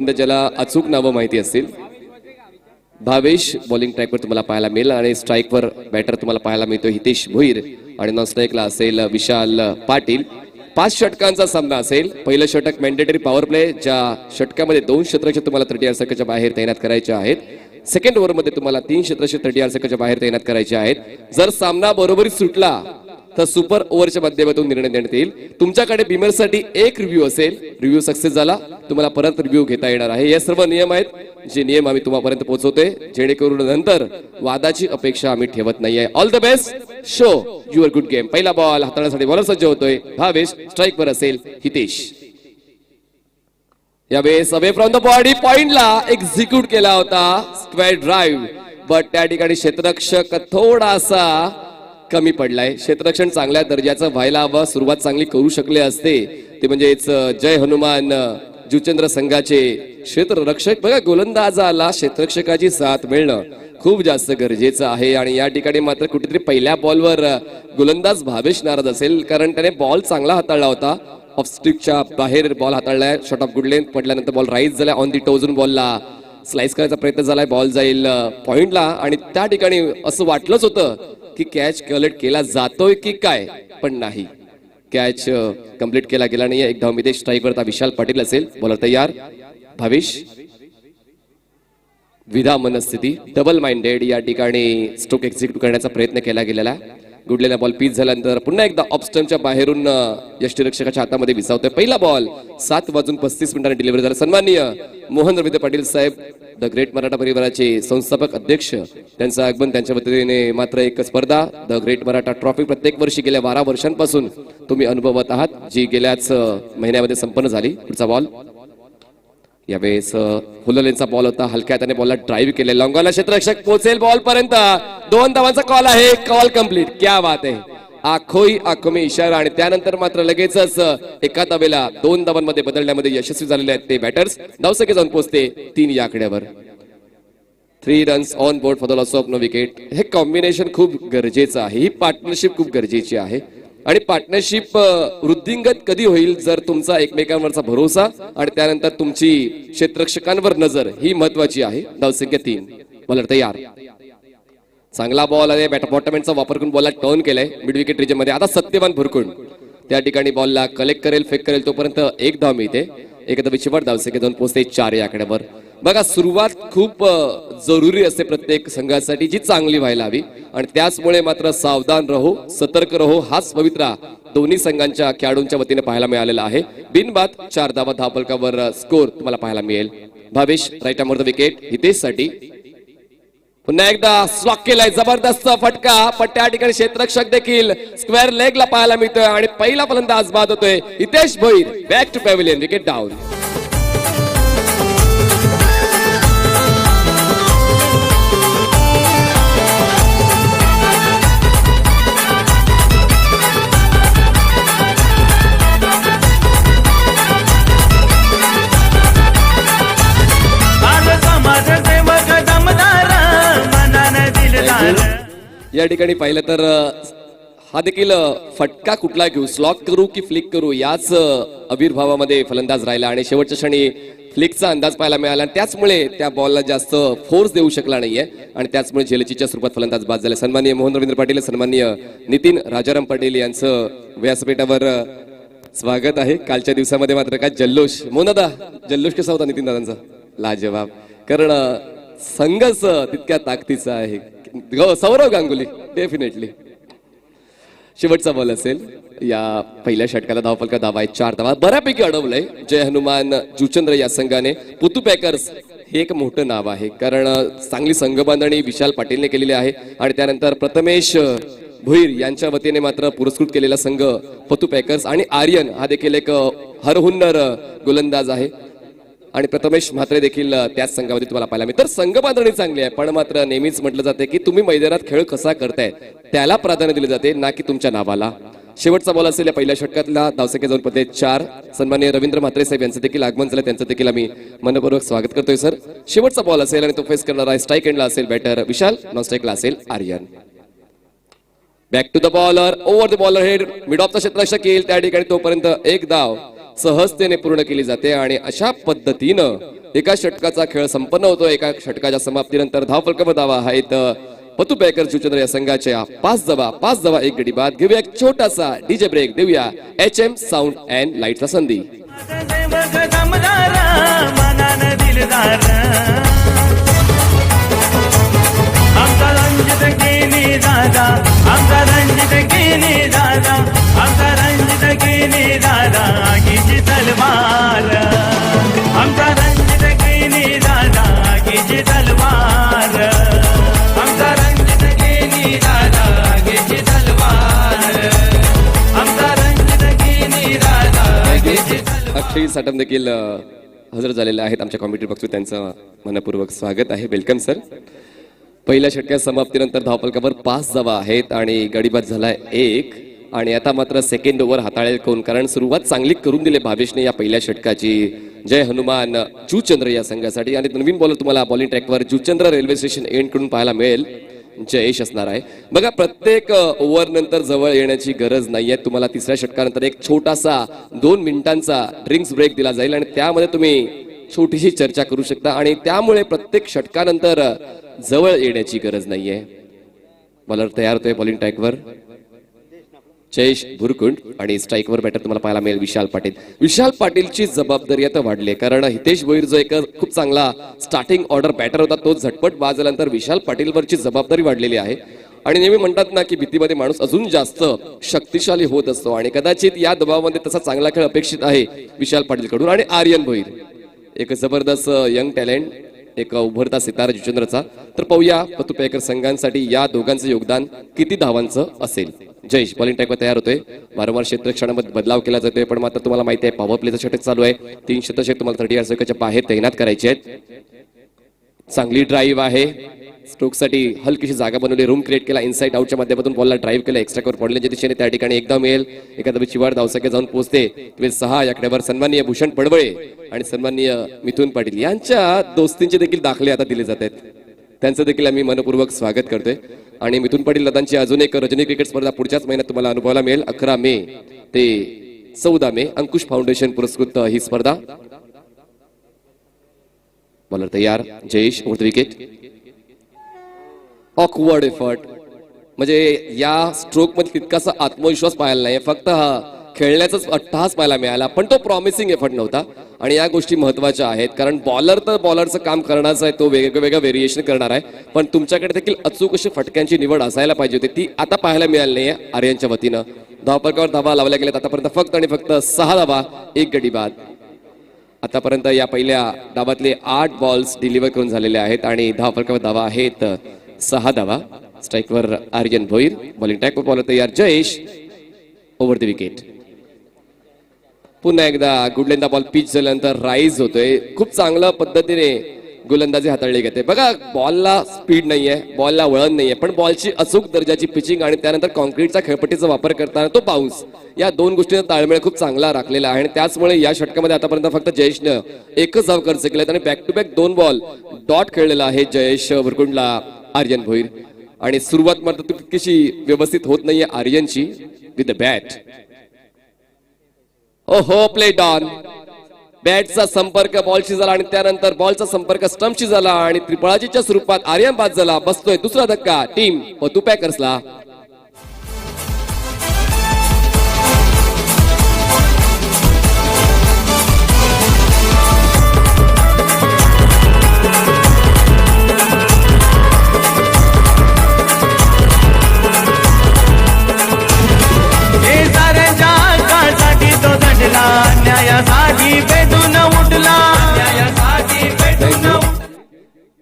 ज्याला अचूक नावं माहिती असतील. भावेश बॉलिंग ट्रॅकवर तुम्हाला पाहायला मिळेल आणि स्ट्राईकवर बॅटर तुम्हाला पाहायला मिळतो हितेश भोईर आणि नॉन स्ट्राईकला असेल विशाल पाटील. 5 षटकांचा सामना असेल. पहिलं षटक मॅन्डेटरी पॉवर प्ले, ज्या षटकामध्ये 2 क्षेत्ररक्षक तुम्हाला 30 यार्ड सर्कलच्या बाहेर तैनात करायचे आहेत. सेकंड ओव्हरमध्ये तुम्हाला 3 क्षेत्ररक्षक 30 यार्ड सर्कलच्या बाहेर तैनात करायचे आहेत. जर सामना बरोबरीत सुटला तर सुपर ओव्हरच्या माध्यमातून निर्णय देण्यात येईल. तुमच्याकडे बिमरसाठी एक रिव्ह्यू असेल. रिव्ह्यू सक्सेस झाला तुम्हाला परत रिव्ह्यू घेता येणार आहे. हे सर्व नियम आहेत, जे नियम आम्ही तुम्हापर्यंत पोहोचवतोय, जेणेकरून नंतर वादाची अपेक्षा आम्ही ठेवत नाहीये. All the best, show your good game. पहिला बॉल हाताळण्यासाठी बॉलर सज्ज होतोय भावेश. स्ट्राईकवर असेल हितेश. यावेळेस अवे फ्रॉम द बॉडी पॉइंटला एक्झिक्यूट केला होता स्क्वेअर ड्राईव्ह, बट त्या ठिकाणी क्षेत्ररक्षक थोडासा कमी पडलाय. क्षेत्ररक्षण चांगल्या दर्जाचं व्हायला हवं. सुरुवात चांगली करू शकले असते ते म्हणजेच जय हनुमान जुचंद्र संघाचे क्षेत्ररक्षक. बघा गोलंदाजाला क्षेत्ररक्षकाची साथ मिळणं खूप जास्त गरजेचं आहे आणि या ठिकाणी मात्र कुठेतरी पहिल्या बॉलवर गोलंदाज भावेश नाराज असेल, कारण त्याने बॉल चांगला हाताळला होता. ऑफ स्ट्रिपच्या बाहेर बॉल हाताळलाय. शॉट ऑफ गुड लेंथ पडल्यानंतर बॉल राईज झालाय. ऑन दी टोजून बॉलला स्लाइस करायचा प्रयत्न झालाय. बॉल जाईल पॉइंटला आणि त्या ठिकाणी असं वाटलंच होतं की कॅच कलेक्ट केला जातोय की काय, पण नाही. कॅच कंप्लीट केला गेला नाही. एक धाव मिळते. स्ट्राईकवर आता विशाल पाटील असेल. बॉलर तयार. भावेश विधा मनस्थिती डबल माइंडेड या ठिकाणी स्ट्रोक एक्झिक्यूट करण्याचा प्रयत्न केला गेलेला. गुडलेला बॉल पीच झाल्यानंतर पुन्हा एकदा ऑफ स्टंपच्या बाहेरून यष्टीरक्षकाच्या हातामध्ये विसावतोय. पहिला बॉल 7:35 डिलिव्हरी झाला. सन्माननीय मोहन रवींद्र पाटील साहेब, द ग्रेट मराठा परिवाराचे संस्थापक अध्यक्ष, त्यांचं आगमन त्यांच्या वतीने मात्र एक स्पर्धा द ग्रेट मराठा ट्रॉफी प्रत्येक वर्षी गेल्या 12 वर्षांपासून तुम्ही अनुभवत आहात, जी गेल्याच महिन्यामध्ये संपन्न झाली. पुढचा बॉल यावेळेस फुललेंचा बॉल होता. हलक्या त्याने बॉलला ड्राईव्ह केले. लॉंगॉनला क्षेत्ररक्षक पोहोचेल बॉल पर्यंत. 2 धावांचा कॉल आहे. Call complete. क्या बात आहे. आखोई आखो में इशारा. आणि त्यानंतर मात्र लगेचच एका धावेला 2 धावांमध्ये बदलण्यामध्ये यशस्वी झालेले आहेत ते बॅटर्स. धावसंख्या जाऊन पोहोचते 3 या आकड्यावर. 3 runs on board for the loss of no wicket. हे कॉम्बिनेशन खूप गरजेचं आहे. ही पार्टनरशिप खूप गरजेची आहे आणि पार्टनरशिप वृद्धिंगत कधी होईल जर तुमचा एकमेकांवरचा भरोसा आणि त्यानंतर तुमची क्षेत्ररक्षकांवर नजर ही महत्वाची आहे. धावसंख्या 3. बॉलर तयार. चांगला बॉल आहे. बॉटमॅनचा वापर करून बॉलला टर्न केलाय मिड विकेट रिजन मध्ये. आता सत्यवान भुरकुंड त्या ठिकाणी बॉलला कलेक्ट करेल, फेक करेल, तोपर्यंत एक धाव मिळते. एक धावेची वर. धावसंख्या 2 पोहोचते 4 या आकड्यावर. बघा सुरुवात खूप जरुरी असते प्रत्येक संघासाठी, जी चांगली व्हायला हवी आणि त्याचमुळे मात्र सावधान रहो, सतर्क रहो, हाच पवित्रा दोन्ही संघांच्या खेळाडूंच्या वतीने पाहायला मिळालेला आहे. बिनबाद 4 धावा धावफलकावर स्कोर तुम्हाला पाहायला मिळेल. Bhavesh right arm the wicket हितेशसाठी. पुन्हा एकदा स्लॉक केलाय. जबरदस्त फटका, पण त्या ठिकाणी क्षेत्ररक्षक देखील स्क्वेअर लेगला पाहायला मिळतोय आणि पहिला फलंदाज बाद होतोय Hitesh Bhoir. Back to pavilion. Wicket down. या ठिकाणी पाहिलं तर हा देखील फटका कुठला घेऊ, स्लॉक करू की फ्लिक करू, याच आविर्भावामध्ये फलंदाज राहिला आणि शेवटच्या क्षणी फ्लिकचा अंदाज पाहायला मिळाला आणि त्याचमुळे त्या बॉलला जास्त फोर्स देऊ शकला नाहीये आणि त्याचमुळे झेलचीच्या स्वरूपात फलंदाज बाद झाले. सन्माननीय मोहन रवींद्र पाटील, सन्माननीय नितीन राजाराम पाटील यांचं व्यासपीठावर स्वागत आहे. कालच्या दिवसामध्ये मात्र काय जल्लोष. मोहनदा जल्लोष कसा होता नितीन दादांचा? लाजवाब. कारण संघच तितक्या ताकदीचा आहे. सौरव गांगुली डेफिनेटली. शेवटचा बॉल असेल या पहिल्या षटकाला. धावफलका धावा आहे 4 धावा. बऱ्यापैकी अडवलंय जय हनुमान जुचंद्र या संघाने. पुतू पॅकर्स हे एक मोठं नाव आहे, कारण चांगली संघबांधणी विशाल पाटीलने केलेली आहे आणि त्यानंतर प्रथमेश भोईर यांच्या वतीने मात्र पुरस्कृत केलेला संघ पतू पॅकर्स आणि आर्यन हा देखील एक हरहुन्नर गोलंदाज आहे आणि प्रथमेश म्हात्रे देखील त्याच संघामध्ये तुम्हाला पाहायला मिळेल. तर संघ बांधणी चांगली आहे, पण मात्र नेहमीच म्हटलं जाते की तुम्ही मैदानात खेळ कसा करताय त्याला प्राधान्य दिले जाते, ना की तुमच्या नावाला. शेवटचा बॉल असेल या पहिल्या षटकातला. धावसंख्या जाऊन पडते 4. सन्माननीय रवींद्र म्हात्रे साहेब यांचं देखील आगमन झालं, त्यांचं देखील आम्ही मनपूर्वक स्वागत करतोय सर. शेवटचा बॉल असेल आणि तो फेस करणारा स्ट्राईक एंडला असेल बॅटर विशाल, नॉन स्ट्राईकला असेल Aryan. Back to the bowler, over the bowler head, mid off the क्षेत्ररक्षक येईल त्या ठिकाणी, तोपर्यंत एक धाव. सहजतेने पूर्ण केली जाते आणि अशा पद्धतीनं एका षटकाचा खेळ संपन्न होतो. एका षटकाच्या समाप्तीनंतर धावफलकावर धावा आहेत पतुपेकर जुचंद्र या संघाच्या 5 धावा 1 गडी बाद. घेऊया एक छोटासा डीजे ब्रेक, देऊया HM साऊंड अँड लाईटचा संधी. आमचा रंजित केली दादा, आमचा रंजित केली दादा, आमचा रंजित केली दादा, आगीची तलवार. आमचा रंजित केली दादा, आगीची तलवार. आमचा रंजित केली दादा, आगीची तलवार. आमचा रंजित केली दादा, आगीची तलवार. अक्षय साटम देखील हजर झालेले आहेत आमच्या कॉमेडी बॉक्सवर. त्यांचं मनपूर्वक स्वागत आहे. Welcome sir. पहिल्या षटकाच्या समाप्तीनंतर धावफलकावर 5 धावा आहेत आणि गडीबाद झालाय 1. आणि आता मात्र सेकंड ओव्हर हाताळेल कोण, कारण सुरुवात चांगली करून दिली भावेशने या पहिल्या षटकाची. जय हनुमान जुचंद्र या संघासाठी. आणि नवीन बॉलर तुम्हाला बॉलिंग ट्रॅकवर जुचंद्र रेल्वे स्टेशन एंड कडून पाहायला मिळेल. जयेश असणार आहे. बघा, प्रत्येक ओव्हर नंतर जवळ येण्याची गरज नाहीये. तुम्हाला तिसऱ्या षटकानंतर एक छोटासा 2 मिनिटांचा ड्रिंक्स ब्रेक दिला जाईल आणि त्यामध्ये तुम्ही छोटीशी चर्चा करू शकता आणि त्यामुळे प्रत्येक षटकानंतर जवळ येण्याची गरज नाहीये. बॉलर तयार होतोय बॉलिंग ट्रॅकवर जयेश भुरकुंड आणि स्ट्राईकवर बॅटर तुम्हाला पाहायला मिळेल विशाल पाटील. विशाल पाटीलची जबाबदारी आता वाढली, कारण हितेश भोईर जो एक खूप चांगला स्टार्टिंग ऑर्डर बॅटर होता तो झटपट बाद झाल्यानंतर विशाल पाटीलवरची जबाबदारी वाढलेली आहे. आणि नेहमी म्हणतात ना की भीतीमध्ये माणूस अजून जास्त शक्तिशाली होत असतो आणि कदाचित या दबावामध्ये तसा चांगला खेळ अपेक्षित आहे विशाल पाटील कडून. आणि आर्यन भोईर एक जबरदस्त यंग टॅलेंट, एक उभरता सितारा जुचंद्रचा. तर पाहूया पतुपेकर संघांसाठी या दोघांचं योगदान किती धावांचं असेल. जयेश बॉलिंग ट्रॅकवर तयार होतोय. वारंवार क्षेत्ररक्षणामध्ये बदलाव केला जातोय, पण मात्र तुम्हाला माहिती आहे पॉवर प्लेचं षटक चालू आहे. 3 शतक तुम्हाला 30 षटकाच्या बाहेर तैनात करायचे आहेत. चांगली ड्राईव्ह आहे. स्ट्रोकसाठी हलकीशी जागा बनवली, रूम क्रिएट केला, इनसाइड आउटच्या माध्यमातून बॉलला ड्राईव्ह केला. एक्स्ट्रा कव्हर पडल्याच्या दिशेने त्या ठिकाणी एकदा मिळेल. एखादा चिवाड धावसंख्या जाऊन पोहोचते. 6 याकड्यावर सन्माननीय भूषण पडवळे आणि सन्माननीय मिथुन पाटील यांच्या दोस्तींचे देखील दाखले आता दिले जात आहेत. त्यांचं देखील आम्ही मनपूर्वक स्वागत करतोय. आणि मिथुन पाटील दादांची अजून एक रजनी क्रिकेट स्पर्धा पुढच्याच महिन्यात तुम्हाला अनुभवायला मिळेल. 11 मे ते 14 मे अंकुश फाउंडेशन पुरस्कृत ही स्पर्धा. बॉलर तयार Jayesh over the wicket. Awkward effort, म्हणजे या स्ट्रोक मध्ये तितकासा आत्मविश्वास पाहायला नाही, फक्त खेळण्याचाच अट्टहास पाहायला मिळाला, पण तो प्रॉमिसिंग एफर्ट नव्हता. आणि या गोष्टी महत्वाच्या आहेत, कारण बॉलर तर बॉलरचं काम करणारच आहे, तो वेगवेगळ्या व्हेरिएशन करणार आहे, पण तुमच्याकडे देखील अचूक अशी फटक्यांची निवड असायला पाहिजे होती. ती आता पाहायला मिळाली नाहीये आर्यनच्या वतीनं. धावफलकावर धावा लावल्या गेल्यात आतापर्यंत फक्त आणि फक्त 6 धावा 1 गडी बाद. आतापर्यंत या पहिल्या डावातले 8 बॉल्स डिलिव्हर करून झालेले आहेत आणि धावफलकावर धावा आहेत 6 धावा. स्ट्राईकवर आर्यन भोईर. बॉलिंग ट्रॅकवर बॉलर तयार जयेश ओव्हर द विकेट. पुन्हा एकदा गुडलेंदा बॉल पिच झाल्यानंतर राईज होतोय. खूप चांगल्या पद्धतीने गोलंदाजी हाताळली घेते. बघा, बॉलला स्पीड नाहीये, बॉलला वळण नाहीये, पण बॉलची अचूक दर्जाची पिचिंग आणि त्यानंतर कॉन्क्रीटचा खेळपट्टीचा वापर करताना तो बाउन्स, या 2 गोष्टींचा ताळमेळ खूप चांगला राखलेला आहे. आणि त्याचमुळे या षटकामध्ये आतापर्यंत फक्त जयेशनं 1च धाव खर्च केला आणि back to back 2 ball dot खेळलेला आहे जयेश भुरकुंडला आर्यन भोईर. आणि सुरुवात मात्र तितकीशी व्यवस्थित होत नाहीये आर्यनची विथ द बॅट. ओहो, प्ले डॉन. बॅटचा संपर्क बॉलशी झाला आणि त्यानंतर बॉलचा संपर्क स्टंपशी झाला आणि त्रिपळाजीच्या स्वरूपात आर्यन बाद झाला. बसतोय दुसरा धक्का टीम पतुपेकर्सला.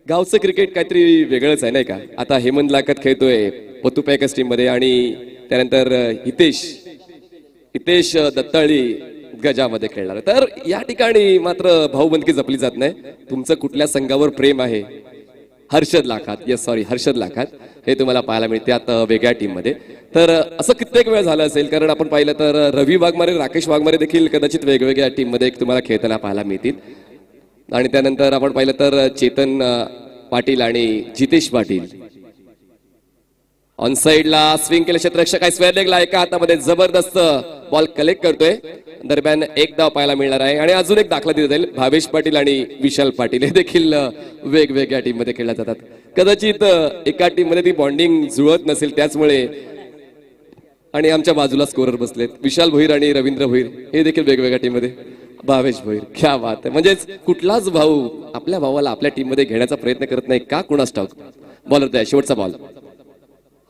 गावचं क्रिकेट काहीतरी वेगळंच आहे नाही का. आता हेमंत लाकत खेळतोय पतुपेकर्स टीम मध्ये आणि त्यानंतर हितेश दत्ताळी गजामध्ये खेळणार. तर या ठिकाणी मात्र भाऊबंदकी जपली जात नाही. तुमचं कुठल्या संघावर प्रेम आहे? हर्षद लाखात, हर्षद लाखात हे तुम्हाला पाहायला मिळते आता वेगळ्या टीम मध्ये. तर असं कित्येक वेळ झालं असेल, कारण आपण पाहिलं तर रवी वाघमारे, राकेश वाघमारे देखील कदाचित वेगवेगळ्या टीम मध्ये तुम्हाला खेळताना पाहायला मिळतील. आणि त्यानंतर आपण पाहिलं तर चेतन पाटील आणि जितेश पाटील ऑन साइडला स्विंग केले क्षेत्ररक्षक आहे, स्क्वेअर लेगला एका हातामध्ये जबरदस्त बॉल कलेक्ट करतोय. दरम्यान एक धाव पाहायला मिळणार आहे आणि अजून एक दाखला दिला जाईल. भावेश पाटील आणि विशाल पाटील हे देखील वेगवेगळ्या टीम मध्ये खेळल्या जातात. कदाचित एका टीम मध्ये ती बॉन्डिंग जुळत नसेल त्याचमुळे. आणि आमच्या बाजूला स्कोरर बसलेत विशाल भोईर आणि रवींद्र भोईर हे देखील वेगवेगळ्या टीम मध्ये. भावेश भोईर क्या बात आहे. म्हणजेच कुठलाच भाऊ आपल्या भावाला आपल्या टीम मध्ये घेण्याचा प्रयत्न करत नाही का कुणास ठाऊक. बॉलर द्या शेवटचा बॉल.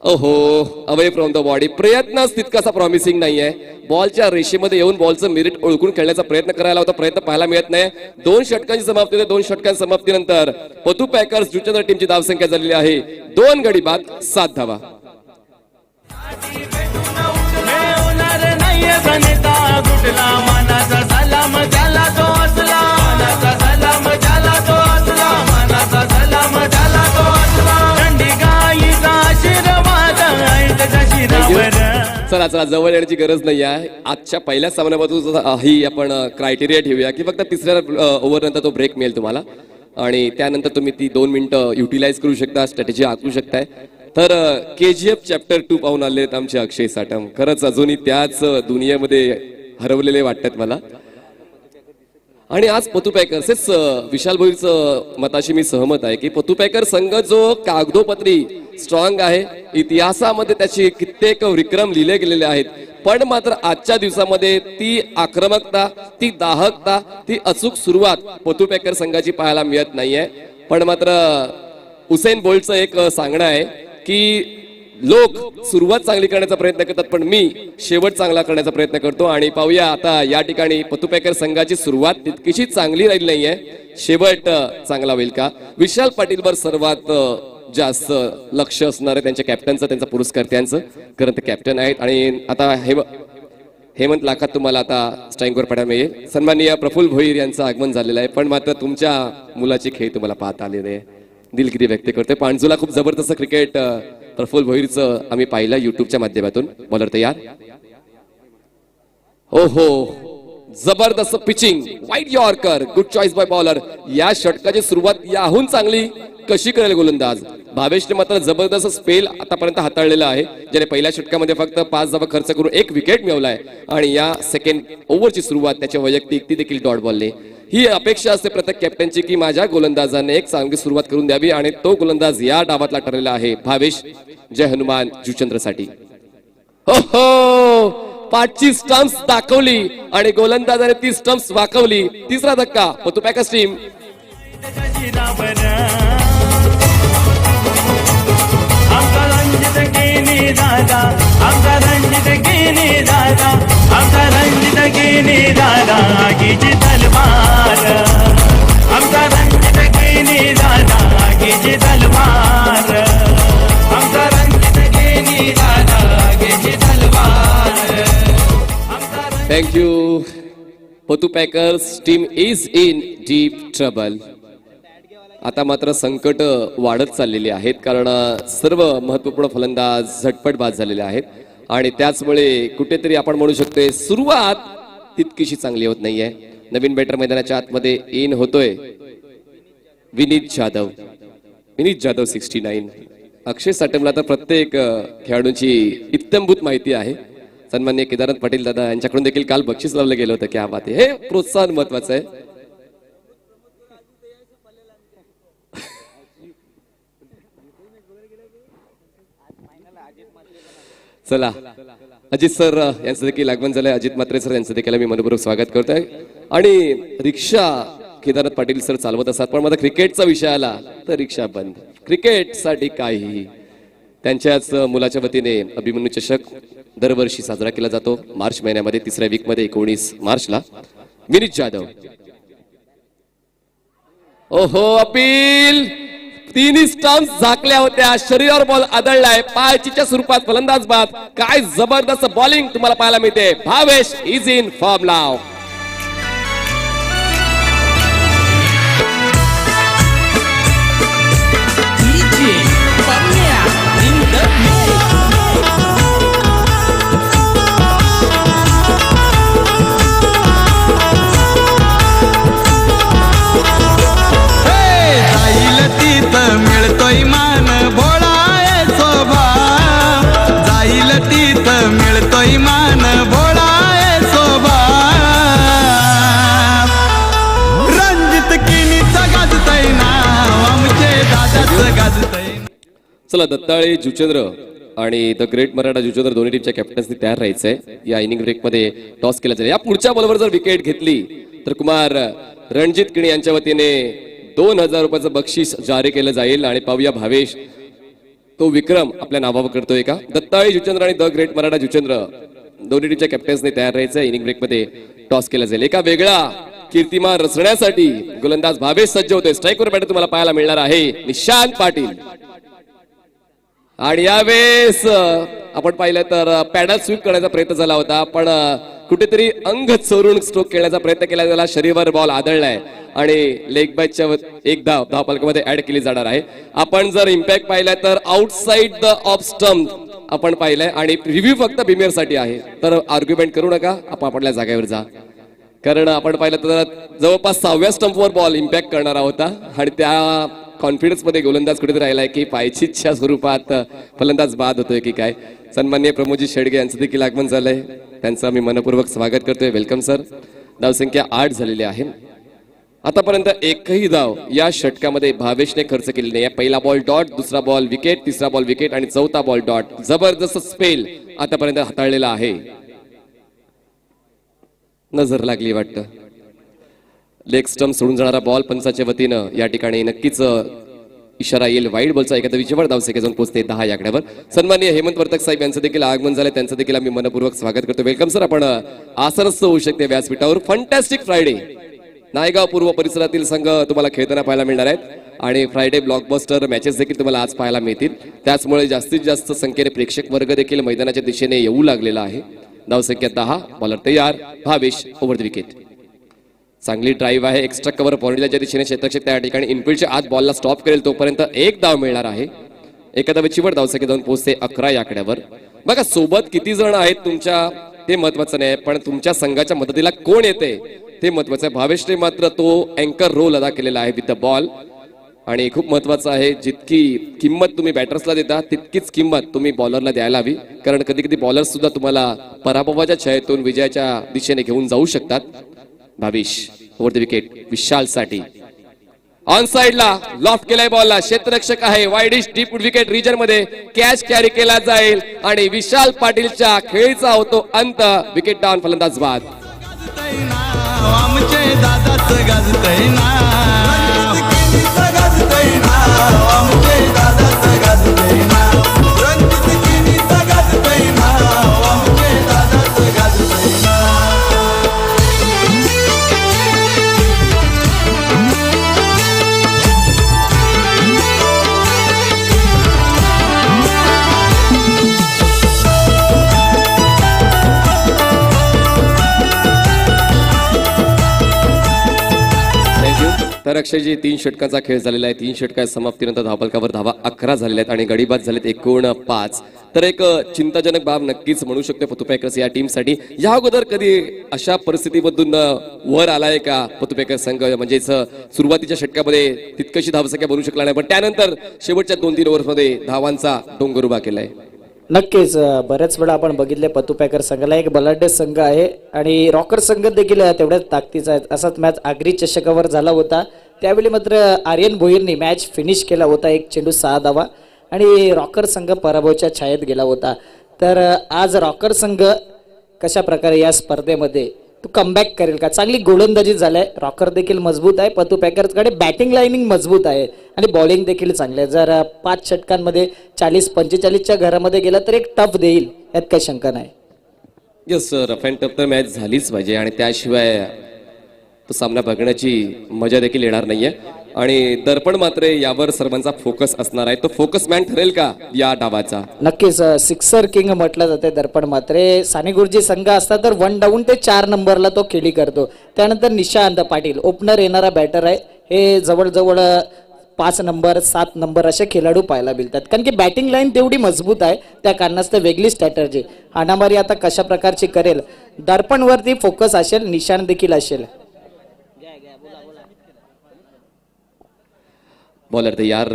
ओहो अवे फ्रॉम द बॉडी. प्रयत्न तितकासा प्रॉमिसिंग नाहीये. बॉलच्या रेषेमध्ये येऊन बॉलचं मेरिट ओळखून खेळण्याचा प्रयत्न करायला होता, प्रयत्न पाहायला मिळत नाही. 2 षटकांची समाप्ती होते. 2 षटकांच्या समाप्तीनंतर पतू पॅकर्स जुचंद्र टीमची धावसंख्या झालेली आहे 2 गडी बाद 7 धावा. चला चला जवळ येण्याची गरज नाही आहे. आजच्या पहिल्या सामन्यापासून ही आपण क्रायटेरिया ठेवूया की फक्त तिसऱ्या ओव्हर नंतर तो ब्रेक मिळेल तुम्हाला आणि त्यानंतर तुम्ही ती 2 मिनिटं युटिलाइज करू शकता, स्ट्रॅटेजी आखू शकताय. तर KGF चॅप्टर 2 पाहून आलेत आमचे अक्षय साटम. खरंच अजूनही त्याच दुनियेमध्ये हरवलेले वाटतात मला. आणि आज पतू पॅकर्स विशाल भोईरचं मताशी मी सहमत आहे की पतू पॅकर संघ जो कागदोपत्री स्ट्रॉंग आहे, इतिहासामध्ये त्याचे कित्येक विक्रम लिहिले गेलेले आहेत, पण मात्र आजच्या दिवसामध्ये ती आक्रमकता, ती दाहकता, ती अचूक सुरुवात पतू पॅकर संघाची पाहायला मिळत नाहीये. पण मात्र उसेन बोल्टचं एक सांगणं आहे की लोक सुरुवात चांगली करण्याचा प्रयत्न करतात पण मी शेवट चांगला करण्याचा प्रयत्न करतो. आणि पाहूया आता या ठिकाणी पतू पॅकर संघाची सुरुवात तितकीशी चांगली राहिली नाहीये, शेवट चांगला होईल का. विशाल पाटील वर सर्वात जास्त लक्ष असणार आहे त्यांच्या कॅप्टनचं, त्यांचा पुरस्कार त्यांचं, कारण ते कॅप्टन आहेत. आणि आता हेमंत लाखात तुम्हाला आता स्ट्राईकवर पडायला मिळेल. सन्माननीय प्रफुल्ल भोईर यांचं आगमन झालेलं आहे, पण मात्र तुमच्या मुलाची खेळ तुम्हाला पाहता आलेले आहे, दिलगिरी व्यक्त करते. पांडुला खूप जबरदस्त क्रिकेट प्रफुल्ल भोईरचं आम्ही पाहिलं युट्यूबच्या माध्यमातून. बॉलर तयार. ओहो जबरदस्त pitching, wide yorker, good choice by bowler. या षटकाची सुरुवात याहून चांगली कशी करेल गोलंदाज. भावेशने मात्र जबरदस्त स्पेल आतापर्यंत हाताळलेला आहे, ज्याने पहिल्या षटकामध्ये फक्त 5 धावा खर्च करून 1 विकेट मिळवलाय. आणि या सेकंड ओव्हरची सुरुवात त्याच्या वैयक्तिक ती देखील डॉट बॉलने. ही अपेक्षा असते प्रत्येक कॅप्टनची की माझ्या गोलंदाजाने एक चांगली सुरुवात करून द्यावी आणि तो गोलंदाज या डावातला ठरलेला आहे भावेश जय हनुमान जुचंद्रसाठी. हो पाठची स्टंप्स दाखवली आणि गोलंदाजाने ती स्टंप्स वाकवली. तिसरा धक्का Patu packers team. Thank you. Patu packers team is in deep trouble. आता मात्र संकट वाढत चाललेली आहेत, कारण सर्व महत्वपूर्ण फलंदाज झटपट बाद झालेले आहेत आणि त्याचमुळे कुठेतरी आपण म्हणू शकतो सुरुवात तितकीशी चांगली होत नाहीये. नवीन बॅटर मैदानाच्या आतमध्ये इन होतोय विनीत जाधव 69. अक्षय साटमला तर प्रत्येक खेळाडूंची इत्तमभूत माहिती आहे. सन्माननीय केदारनाथ पाटील दादा यांच्याकडून देखील काल बक्षीस लावलं गेलं होतं. क्या बात आहे. हे प्रोत्साहन महत्वाचं आहे. चला अजित सर यांचं देखील आगमन झालंय. अजित म्हात्रे सर यांचं देखील मी मनपूर्वक स्वागत करतोय. आणि रिक्षा केदारनाथ पाटील सर चालवत असतात, पण माझा क्रिकेटचा विषय आला तर रिक्षा बंद. क्रिकेटसाठी काही त्यांच्याच मुलाच्या वतीने अभिमन्यू चषक दरवर्षी साजरा केला जातो मार्च महिन्यामध्ये, 3ऱ्या वीक मध्ये 19 मार्चला. विनीत जाधव. ओहो अपील. 3 स्टंप्स झाकल्या होत्या, शरीरावर बॉल आदळलाय, पायचीच्या स्वरूपात फलंदाज बाद. काय जबरदस्त बॉलिंग तुम्हाला पाहायला मिळते. भावेश इज इन फॉर्म नाव. मिळतोय मान भोळा स्वभाव. चला दत्ताळे जुचंद्र आणि द ग्रेट मराठा जुचंद्र दोन्ही टीमच्या कॅप्टन्सनी तयार राहायचंय. या इनिंग ब्रेक मध्ये टॉस केला जाईल. या पुढच्या बॉलवर जर विकेट घेतली तर कुमार रणजित किणी यांच्या वतीने 2000 रुपयाचं बक्षीस जारी केलं जाईल. आणि पाहूया भावेश तो विक्रम आपल्या नावावर करतोय का. दत्ताळे जुचंद्र आणि द ग्रेट मराठा जुचंद्र दोन्ही टीमच्या कॅप्टन्सनी तयार राहायचंय. इनिंग ब्रेक मध्ये टॉस केला जाईल. एका वेगळा कीर्तिमान रचण्यासाठी गोलंदाज भावेश सज्ज होतोय. स्ट्राईकवर बॅटर तुम्हाला पाहायला मिळणार आहे निशांत पाटील. आणि यावेळेस आपण पाहिलं तर पॅडल स्वीप करण्याचा प्रयत्न झाला होता पण कुठेतरी अंग चोरून स्ट्रोक खेळण्याचा प्रयत्न केला. त्याला शरीरावर बॉल आदळलाय आणि लेग बॅचच्या एक धावफलकामध्ये ऍड केली जाणार आहे. आपण जर इम्पॅक्ट पाहिलाय तर आउटसाइड द ऑफ स्टंप आपण पाहिलंय आणि रिव्ह्यू फक्त प्रीमियर साठी आहे. तर आर्ग्युमेंट करू नका, आपण आपल्या जागेवर जा. कारण आपण पाहिलं तर जवळपास 6व्या स्टंपवर बॉल इम्पॅक्ट करणारा होता आणि त्या कॉन्फिडन्स मध्ये गोलंदाज कुठेतरी राहिलाय की पायचीच्या स्वरूपात फलंदाज बाद होतोय की काय. सन्माननीय प्रमोदजी शेडगे यांचं देखील आगमन झालंय. त्यांचं मी मनपूर्वक स्वागत करतोय. Welcome sir. धावसंख्या 8 झालेली आहे. आतापर्यंत एकही धाव या षटकामध्ये भावेशने खर्च केली नाही. पहिला बॉल डॉट, दुसरा बॉल विकेट, तिसरा बॉल विकेट आणि चौथा बॉल डॉट. जबरदस्त स्पेल आतापर्यंत हाताळलेला आहे. नजर लागली वाटतं. लेग स्टंप सोडून जाणारा बॉल पंचाच्या वतीनं या ठिकाणी नक्कीच इशारा येईल वाईड बॉलचा. एखादा विजेवर धावसंख्या जाऊन पोहोचते 10 या आकड्यावर. सन्माननीय हेमंत वर्तक साहेब यांचं देखील आगमन झालं. त्यांचं देखील आम्ही मनपूर्वक स्वागत करतो. Welcome sir. आपण आसनस्थ होऊ शकते व्यासपीठावर. Fantastic Friday. नायगाव पूर्व परिसरातील संघ तुम्हाला खेळताना पाहायला मिळणार आहेत आणि फ्रायडे ब्लॉकबस्टर मॅचेस देखील तुम्हाला आज पाहायला मिळतील. त्याचमुळे जास्तीत जास्त संख्येने प्रेक्षक वर्ग देखील मैदानाच्या दिशेने येऊ लागलेला आहे. धावसंख्या 10. बॉलर तयार. Bhavesh over the wicket. चांगली ड्राईव्ह आहे. एक्स्ट्रा कव्हर बाउंड्रीच्या दिशेने क्षेत्रक्षक त्या ठिकाणी इनफिल्डच्या आत बॉलला स्टॉप करेल तोपर्यंत एक धाव मिळणार आहे. एखादा विचीवर धावसंख्या जाऊन पोहोचते 11 या आकड्यावर. बघा सोबत किती जण आहेत तुमच्या ते महत्वाचं नाही पण तुमच्या संघाच्या मदतीला कोण येते ते महत्वाचं आहे. भावेशने मात्र तो अँकर रोल अदा केलेला आहे विथ द बॉल आणि खूप महत्वाचं आहे. जितकी किंमत तुम्ही बॅटर्सला देता तितकीच किंमत तुम्ही बॉलरला द्यायला हवी. कारण कधी कधी बॉलर सुद्धा तुम्हाला पराभवाच्या छायेतून विजयाच्या दिशेने घेऊन जाऊ शकतात. भावेश ओव्हर द विकेट विशाल साठी. ऑन साइडला लॉफ्ट केलाय बॉलला. क्षेत्ररक्षक आहे. वाईडिश डीप विकेट रिजन मध्ये कॅच कॅरी केला जाईल आणि विशाल पाटीलच्या खेळीचा होतो अंत. Wicket down. फलंदाज बाद. आमचे दादाच गाजतय ना. आमचे दादाच गाजतय ना. रणजित किनीचा गाजतय ना. आमचे दादाच गाजतय ना. तर अक्षयजी 3 षटकांचा खेळ झालेला आहे. 3 षटका समाप्तीनंतर धावफलकावर धावा 11 झालेल्या आहेत आणि गडीबाद झालेत एकूण 5. तर एक चिंताजनक बाब नक्कीच म्हणू शकतो पतुपॅकर्स या टीमसाठी. या अगोदर कधी अशा परिस्थितीमधून वर आलाय का पतुपॅकर्स संघ. म्हणजेच सुरुवातीच्या षटकामध्ये तितकशी धावसंख्या बनवू शकला नाही पण त्यानंतर शेवटच्या 2-3 ओव्हरमध्ये धावांचा डोंगर उभा केलाय. नक्कीच बऱ्याच वेळा आपण बघितले पतुपॅकर संघाला एक बलाढ्य संघ आहे आणि रॉकर संघ देखील तेवढ्याच ताकदीचा आहे. असाच मॅच आगरी चषकावर झाला होता. त्यावेळी मात्र आर्यन भोईरनी मॅच फिनिश केला होता. 1 चेंडू 6 धावा आणि रॉकर संघ पराभवाच्या छायेत गेला होता. तर आज रॉकर संघ कशा प्रकारे या स्पर्धेमध्ये तो कमबॅक करेल का. चांगली गोलंदाजी झालाय. रॉकर देखील मजबूत आहे. पतुपॅकर्सकडे बॅटिंग लाईनिंग मजबूत आहे आणि बॉलिंग देखील चांगली आहे. जर 5 षटकांमध्ये 40-45च्या घरामध्ये गेला तर एक टफ देईल यात काही शंका नाही. येस रफ अँड टफ तर मॅच झालीच पाहिजे आणि त्याशिवाय तो सामना बघण्याची मजा देखील येणार नाहीये. आणि दर्पण मात्र यावर सर्वांचा फोकस असणार आहे. तो फोकस मॅन ठरेल का या डावाचा. नक्कीच सिक्सर किंग म्हटलं जाते दर्पण मात्रे. साने गुरुजी संघ असता तर 1 डाऊन ते 4 नंबरला तो खेळी करतो. त्यानंतर निशांत पाटील ओपनर येणारा बॅटर आहे. हे जवळजवळ 5 नंबर 7 नंबर असे खेळाडू पाहायला मिळतात कारण की बॅटिंग लाईन तेवढी मजबूत आहे. त्या कारणास्तव वेगळी स्ट्रॅटर्जी. हाणामारी आता कशा प्रकारची करेल दर्पणवरती फोकस असेल. निशांत देखील असेल. बॉलर तयार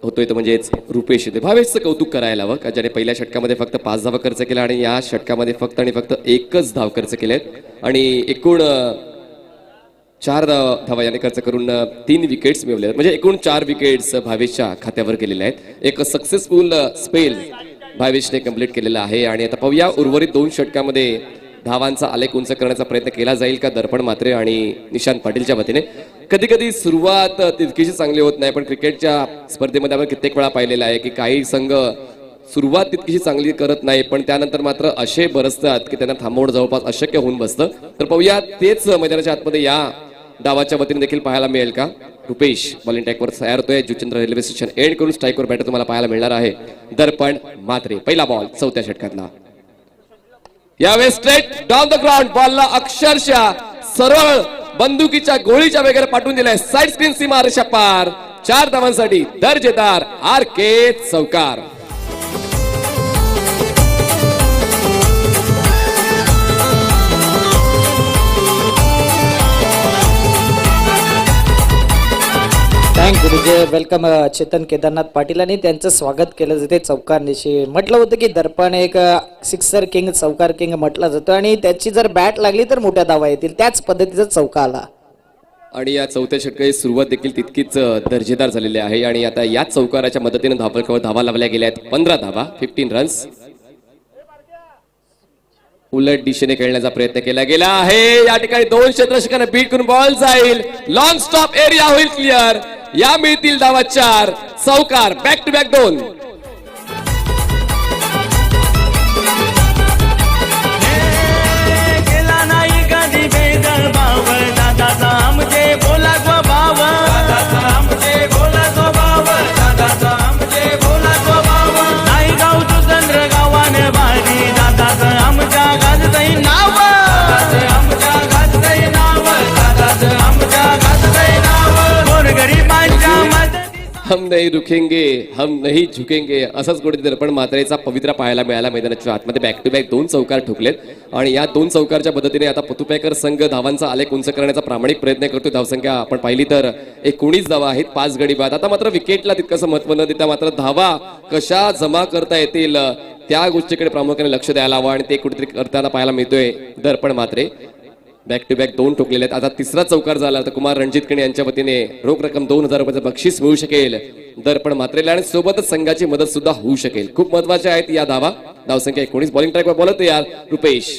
होतोय तो म्हणजेच रुपेश येते. भावेशचं कौतुक करायला हवं का ज्याने पहिल्या षटकामध्ये फक्त 5 धावा खर्च केला आणि या षटकामध्ये फक्त आणि फक्त 1च धाव खर्च केलेत आणि एकूण 4 धावा याने खर्च करून 3 विकेट्स मिळवले आहेत. म्हणजे एकूण 4 विकेट्स भावेशच्या खात्यावर गेलेले आहेत. एक सक्सेसफुल स्पेल भावेशने कंप्लीट केलेला आहे. आणि आता पाहूया उर्वरित 2 षटकामध्ये धावांचा आलेख उंच करण्याचा प्रयत्न केला जाईल का दर्पण मात्रे आणि निशांत पाटीलच्या वतीने. कधी कधी सुरुवात तितकीशी चांगली होत नाही, पण क्रिकेटच्या स्पर्धेमध्ये आपण कित्येक वेळा पाहिलेलं आहे की काही संघ सुरुवात तितकीशी चांगली करत नाही, पण त्यानंतर मात्र असे बरसतात की त्यांना थांबवणं जवळपास अशक्य होऊन बसतं. तर पाहूया तेच मैदानाच्या आतमध्ये या डावाच्या वतीने देखील पाहायला मिळेल का. रुपेश बॉलिंग टॅकवर तयार होतोय. जुचंद्र रेल्वे स्टेशन एंड करून स्ट्राईकवर बॅटर तुम्हाला पाहायला मिळणार आहे दर्पण मात्रे. पहिला बॉल 4थ्या षटकातला. यावेळेस स्ट्रेट डाऊन द ग्राउंड बॉलला अक्षरशः सरळ बंदुकीच्या गोळीच्या वगैरे पाठवून दिलाय साइड स्क्रीन सीमा रेषा पार. 4 धावांसाठी दर्जेदार RK चौकार. थँक गुरुजी. वेलकम चेतन केदारनाथ पाटील आणि त्यांचं स्वागत केलं जाते चौकारनिशी. म्हटलं होतं की दर्पण एक सिक्सर किंग चौकार किंग म्हटलं जातं आणि त्याची जर बॅट लागली तर मोठ्या धावा येतील. त्याच पद्धतीचा चौका आला आणि या 4थ्या षटकाची सुरुवात देखील तितकीच दर्जेदार झालेली आहे. आणि आता याच चौकाराच्या मदतीने धावा लावल्या गेल्या आहेत 15 धावा 15 रन्स. उलट दिशेने खेळण्याचा प्रयत्न केला गेला आहे. या ठिकाणी 2 क्षेत्ररक्षकांना बीट करून बॉल जाईल. लॉंग स्टॉप एरिया होईल क्लिअर. या मिळतील धावा 4. चौकार बॅक टू बॅक 2. केला नाही कधी भेदभाव दादाचा आमचे बोला स्वभाव दादाचा आमचे बोला स्वभाव दादाचा आमचे बोला स्वभाव नाही गाव जुचंद्र गावाने भारी दादाचं आमच्या गाजतई नाव दादाचं आमच्या गाजतई नाव दादाचं आमच्या गाजतई नाव गोरगरिबांच्या मदतीसाठी हम नहीं रुकेंगे हम नहीं झुकेंगे असंच कुठे दर्पण मात्रेचा पवित्रा पाहायला मिळाला. मैदानाच्या आतमध्ये बॅक टू बॅक 2 चौकार ठोकलेत. आणि या 2 चौकारच्या मदतीने आता पतुपॅकर संघ धावांचा आलेख उंच करण्याचा प्रामाणिक प्रयत्न करतो. धावसंख्या आपण पाहिली तर 19 धावा आहेत 5 गडी बाद. आता मात्र विकेटला तितकंसं महत्व न देता मात्र धावा कशा जमा करता येतील त्या गोष्टीकडे प्रामुख्याने लक्ष द्यायला हवं. आणि ते कुठेतरी करताना पाहायला मिळतोय दर्पण मात्रे. बॅक टू बॅक 2 ठोकलेले आहेत. आता 3रा चौकार झाला तर कुमार रणजित कणे यांच्या वतीने रोख रक्कम 2000 रुपयाचं बक्षीस मिळू शकेल दर्पण मात्रेला. आणि सोबतच संघाची मदत सुद्धा होऊ शकेल. खूप महत्वाच्या आहेत या धावा. धावसंख्या 19. बॉलिंग ट्रॅकवर बॉलर तयार रुपेश.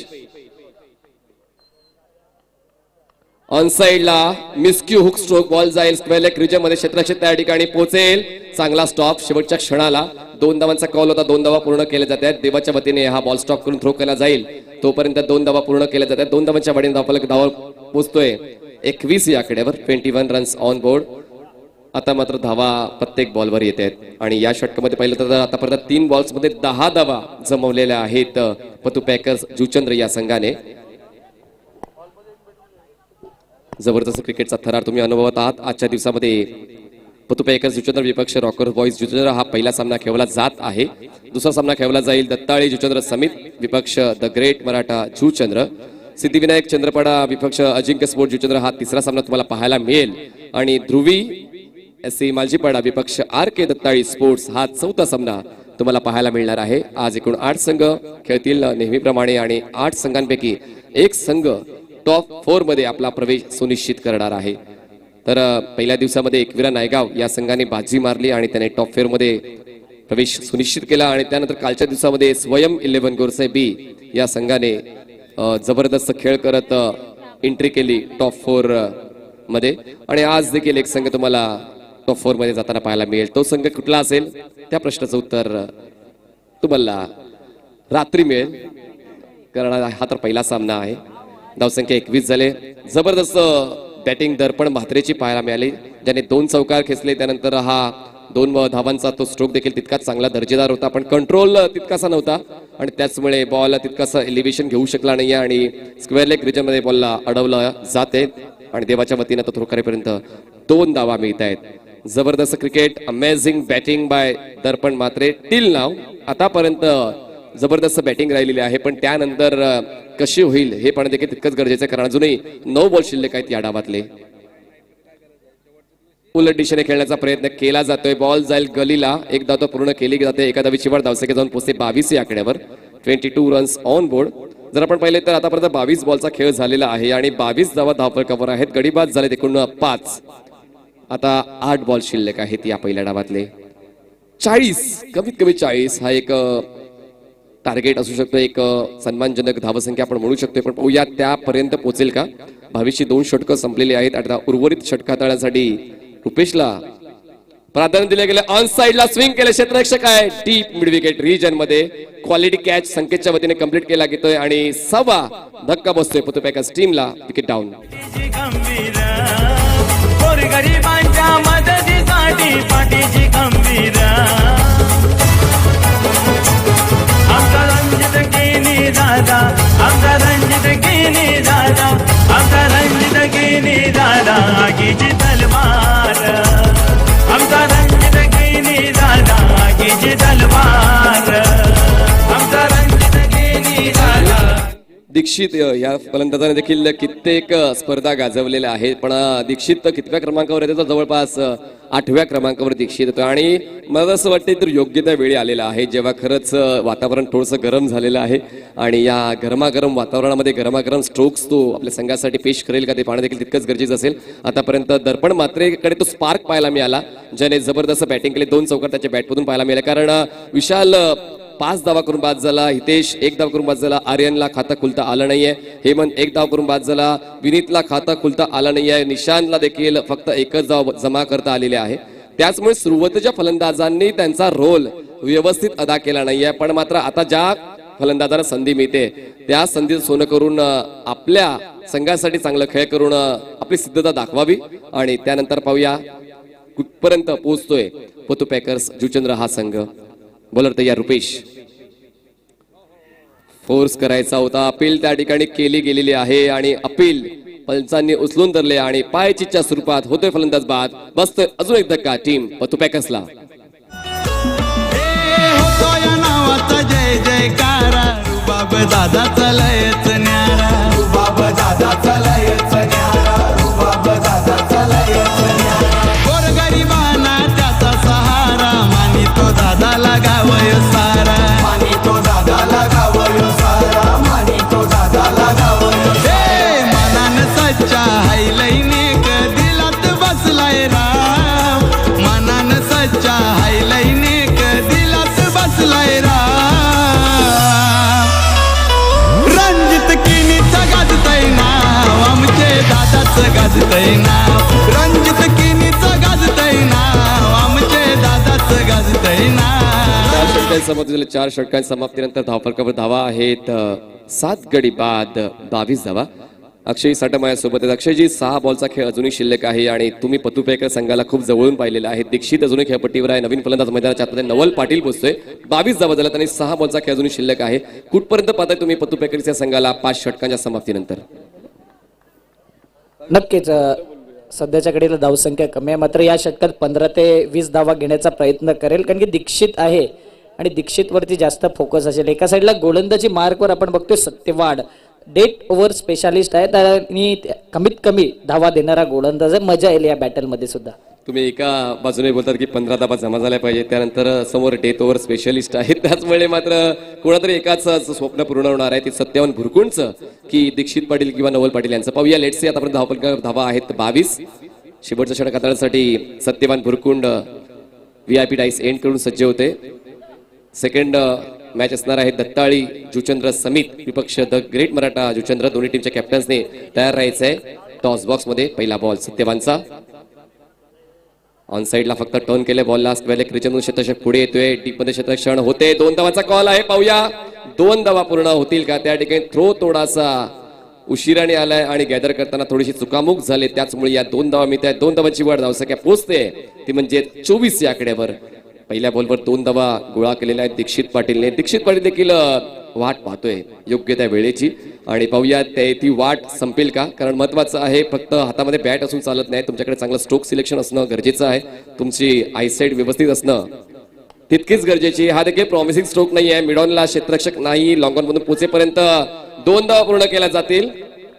ऑन साइडला मिस्क्यू हुक स्ट्रोक बॉल जाईल स्क्वेअर लेग रिजन मध्ये क्षेत्ररक्षक त्या ठिकाणी पोहोचेल. चांगला स्टॉप शेवटच्या क्षणाला. 2 धावांचा कॉल होता. 2 धावा पूर्ण केल्या जातात. देवाच्या वतीने हा बॉल स्टॉप करून थ्रो केला जाईल. तोपर्यंत 2 धावा पूर्ण केल्या जातात. 2 धावांच्या वाढीने धावफलक धावा पोहोचतोय 21 या आकड्यावर. 21 रन्स ऑन बोर्ड. आता मात्र धावा प्रत्येक बॉलवर येत आहेत. आणि या षटकामध्ये पाहिलं तर आतापर्यंत 3 बॉल्स मध्ये 10 धावा जमवलेल्या आहेत पतुपॅकर्स जुचंद्र या संघाने. जबरदस्त क्रिकेटचा थरार तुम्ही अनुभवत आहात. आजच्या दिवसामध्ये पतुपॅकर्स जुचंद्र विपक्ष रॉकर बॉईज जुचंद्र हा पहिला सामना खेळला जात आहे. दुसरा सामना खेळला जाईल दत्ताळी जुचंद्र समित विपक्ष द ग्रेट मराठा जुचंद्र. सिद्धिविनायक चंद्रपाडा विपक्ष अजिंक्य स्पोर्ट जुचंद्र हा 3रा सामना तुम्हाला पाहायला मिळेल. आणि ध्रुवी SC मालजीपाडा विपक्ष RK दत्ताळी स्पोर्ट्स हा 4था सामना तुम्हाला पाहायला मिळणार आहे. आज एकूण 8 संघ खेळतील नेहमीप्रमाणे. आणि 8 संघांपैकी एक संघ टॉप 4 मध्ये आपला प्रवेश सुनिश्चित करणार आहे. तर पहिल्या दिवसामध्ये एकविरा नायगाव या संघाने बाजी मारली आणि त्याने टॉप 4 मध्ये प्रवेश सुनिश्चित केला. आणि त्यानंतर कालच्या दिवसामध्ये स्वयं 11 गोरसे बी या संघाने जबरदस्त खेळ करत एंट्री केली टॉप 4 मध्ये. आणि आज देखील एक संघ तुम्हाला टॉप 4 मध्ये जाताना पाहायला मिळेल. तो संघ कुठला असेल त्या प्रश्नाचं उत्तर तुम्हाला रात्री मिळेल, कारण हा तर पहिला सामना आहे. धावसंख्या 21 झाले. जबरदस्त बॅटिंग दर्पण म्हात्रेची पाहायला मिळाली, ज्याने 2 चौकार खेचले. त्यानंतर हा 2 धावांचा तो स्ट्रोक देखील तितकाच चांगला दर्जेदार होता, पण कंट्रोल तितकासा नव्हता आणि त्याचमुळे बॉल तितकासा एलिव्हेशन घेऊ शकला नाही आणि स्क्वेअर लेग रिजन मध्ये बॉलला अडवलं जाते आणि देवाच्या वतीनं तो थ्रो करेपर्यंत 2 धावा मिळत आहेत. जबरदस्त क्रिकेट, अमेझिंग बॅटिंग बाय दर्पण म्हात्रे टिल नाव. आतापर्यंत जबरदस्त बॅटिंग राहिलेली आहे, पण त्यानंतर कशी होईल हे पण देखील तितकंच गरजेचं आहे, कारण अजूनही 9 बॉल शिल्लक आहेत या डावातले. उलट दिशेने खेळण्याचा प्रयत्न केला जातोय. बॉल जाईल गलीला. एक धाव तो पूर्ण केली जाते. एका धावीची वाढ धावसंख्या जाऊन पोहोचते 22 या आकड्यावर. 22 रन्स ऑन बोर्ड. जर आपण पाहिले तर आतापर्यंत 22 बॉलचा खेळ झालेला आहे आणि 22 धावा धावफलकावर आहेत. गडीबाद झाले एकूण 5. आता 8 बॉल शिल्लक आहेत या पहिल्या डावातले. 40 कमीत कमी 40 हा एक टार्गेट असू शकतो, एक सन्मानजनक धावसंख्या आपण म्हणू शकतो. पण पाहूया त्यापर्यंत पोहोचेल का. 22ची 2 षटकं संपलेली आहेत. आता उर्वरित षटक हाताळण्यासाठी रुपेशला प्राधान्य दिले गेले. ऑन साइडला स्विंग केले क्षेत्ररक्षक आहे. डीप मिड विकेट रिजन मध्ये क्वालिटी कॅच संकेतच्या वतीने कंप्लीट केला गेतोय आणि 6वा धक्का बसतोय पतुपॅकर्स टीमला. Wicket down. पाठीची गंभीर गोरगरिबांच्या मदतीसाठी पाठीची गंभीर आमचा रणजित केनी दादा, आमचा रणजित केनी दादा, आमचा रणजित केनी दादा, आगीची तलवार आमचा रणजित केनी दादा, आगीची तलवार आमचा रणजित केनी दादा. दीक्षित या फलंदाजाने देखील कित्येक स्पर्धा गाजवलेल्या आहेत. पण दीक्षित कितव्या क्रमांकावर येतो? जवळपास 8व्या क्रमांकावर दीक्षित येतो आणि मला असं वाटतं तर योग्य त्या वेळी आलेला आहे जेव्हा खरंच वातावरण थोडंसं गरम झालेलं आहे आणि या गरमागरम वातावरणामध्ये गरमागरम स्ट्रोक्स तो आपल्या संघासाठी पेश करेल का ते पाहणं देखील तितकंच गरजेचं असेल. आतापर्यंत दर्पण मात्रेकडे तो स्पार्क पाहायला मिळाला, ज्याने जबरदस्त बॅटिंग केली. 2 चौकार त्याच्या बॅटमधून पाहायला मिळाले. कारण विशाल 5 धावा करून बाद झाला, हितेश 1 धाव करून बाद झाला, आर्यनला खातं खुलता आलं नाहीये, हेमंत 1 धाव करून बाद झाला, विनीतला खातं खुलता आलं नाहीये, निशांतला देखील फक्त 1च धाव जमा करता आलेली आहे. त्याचमुळे सुरुवातीच्या फलंदाजांनी त्यांचा रोल व्यवस्थित अदा केला नाहीये. पण मात्र आता ज्या फलंदाजांना संधी मिळते त्या संधीचं सोनं करून आपल्या संघासाठी चांगलं खेळ करून आपली सिद्धता दाखवावी आणि त्यानंतर पाहूया कुठपर्यंत पोहोचतोय पतुपॅकर्स जुचंद्र हा संघ. बॉलर तयार रुपेश. फोर्स करायचा होता, अपील त्या ठिकाणी केली गेलेली आहे आणि अपील पंचांनी उचलून धरले आणि पायचीच्या स्वरूपात होतोय फलंदाज बाद. बसतोय अजून एक धक्का टीम पतुपॅकर्सला. होतो या नावाचा जय जयकारा, रुबाब दादाचा लयच न्यारा, रुबाब दादाचा लयच न्यारा, रुबाब दादाचा लयच न्यारा. गोरगरिबांना त्याचा सहारा, मानितो दादाला गावय सारा, मानितो दादाला गावय सारा, मानितो दादाला गावय सारा. मनान सच्चा हाय लैनिक दिलात बसलाय राम, मनान सच्चा हाय लैनिक दिलात बसलाय राम. रणजित किनीचा गाजतय नाव, आमचे दादाचं गाजतय नाव, रणजित किनीचा गाजतय नाव, आमचे दादाचं गाजतय नाव. 4 षटकांची समाप्ती झाली. 4 षटकांच्या समाप्तीनंतर धावफलकावर धावा आहेत 7 गडी बाद 22 धावा. अक्षय साठे माझ्यासोबत आहेत. अक्षयजी 6 बॉलचा खेळ अजूनही शिल्लक आहे आणि तुम्ही पतुपॅकर संघाला खूप जवळून पाहिलेला आहे. दीक्षित अजूनही खेळपट्टीवर आहे. नवीन फलंदाज मैदानाच्या आतमध्ये नवल पाटील पोहोचतोय. 22 धावा झाल्यात आणि 6 बॉलचा खेळ अजूनही शिल्लक आहे. कुठपर्यंत पाहताय तुम्ही पतुपॅकरच्या संघाला 5 षटकांच्या समाप्तीनंतर? नक्कीच सध्याच्या घडीला धावसंख्या कमी आहे, मात्र या षटकात 15 ते 20 धावा घेण्याचा प्रयत्न करेल, कारण की दीक्षित आहे आणि दीक्षितवरती जास्त फोकस असेल. एका साईडला गोलंदाजी मार्कवर आपण बघतोय सत्यवाड डेट ओव्हर स्पेशालिस्ट आहेत आणि कमीत कमी धावा देणारा गोलंदाज आहे. मजा येईल या बॅटलमध्ये सुद्धा. तुम्ही एका बाजूने बोलतात की 15 धावा जमा झाल्या पाहिजे, त्यानंतर समोर डेथ ओव्हर स्पेशलिस्ट आहेत. त्याचमुळे मात्र कोणातरी एकाच स्वप्न पूर्ण होणार आहे, ते सत्यवान भुरकुंडचं की दीक्षित पाटील किंवा नवल पाटील यांचं. पाहूया लेट्स सी. आतापर्यंत धावा आहेत 22. शेवटचा षटक हाताळण्यासाठी सत्यवान भुरकुंड VIP डाईस एंड करून सज्ज होते. सेकंड मॅच असणार आहे दत्ताळी जुचंद्र समित विपक्ष द ग्रेट मराठा जुचंद्र. दोन्ही टीमच्या कॅप्टन्सने तयार राहायचंय. टॉस बॉक्स मध्ये पहिला बॉल सत्यवानचा. ऑन साइडला फक्त टर्न केले बॉल. लास्ट वेळेला क्रिचन शतक पुढे येतोय. डीप मध्ये शतक्षण होते. 2 धावाचा कॉल आहे. पाहूया 2 धावा पूर्ण होतील का. त्या ठिकाणी थ्रो थोडासा उशिराने आलाय आणि गॅदर करताना थोडीशी चुकामुक झाली, त्याचमुळे या 2 धावा मिळत आहेत. 2 धावांची वाढ धावसंख्या पोहोचते ती म्हणजे 24 या आकड्यावर. पहिल्या बॉलवर 2 धावा गोळा केलेल्या आहेत दीक्षित पाटीलने. दीक्षित पाटील देखील वाट पाहतोय योग्य त्या वेळेची आणि पाहूया ती वाट संपेल का. कारण महत्वाचं आहे फक्त हातामध्ये बॅट असून चालत नाही, तुमच्याकडे चांगलं स्ट्रोक सिलेक्शन असणं गरजेचं आहे. तुमची आयसाईट व्यवस्थित असणं तितकीच गरजेची. हा देखील प्रॉमिसिंग स्ट्रोक नाही आहे. मिडॉनला क्षेत्ररक्षक नाही. लॉंग ऑन मधून पोहोचेपर्यंत 2 धावा पूर्ण केल्या जातील.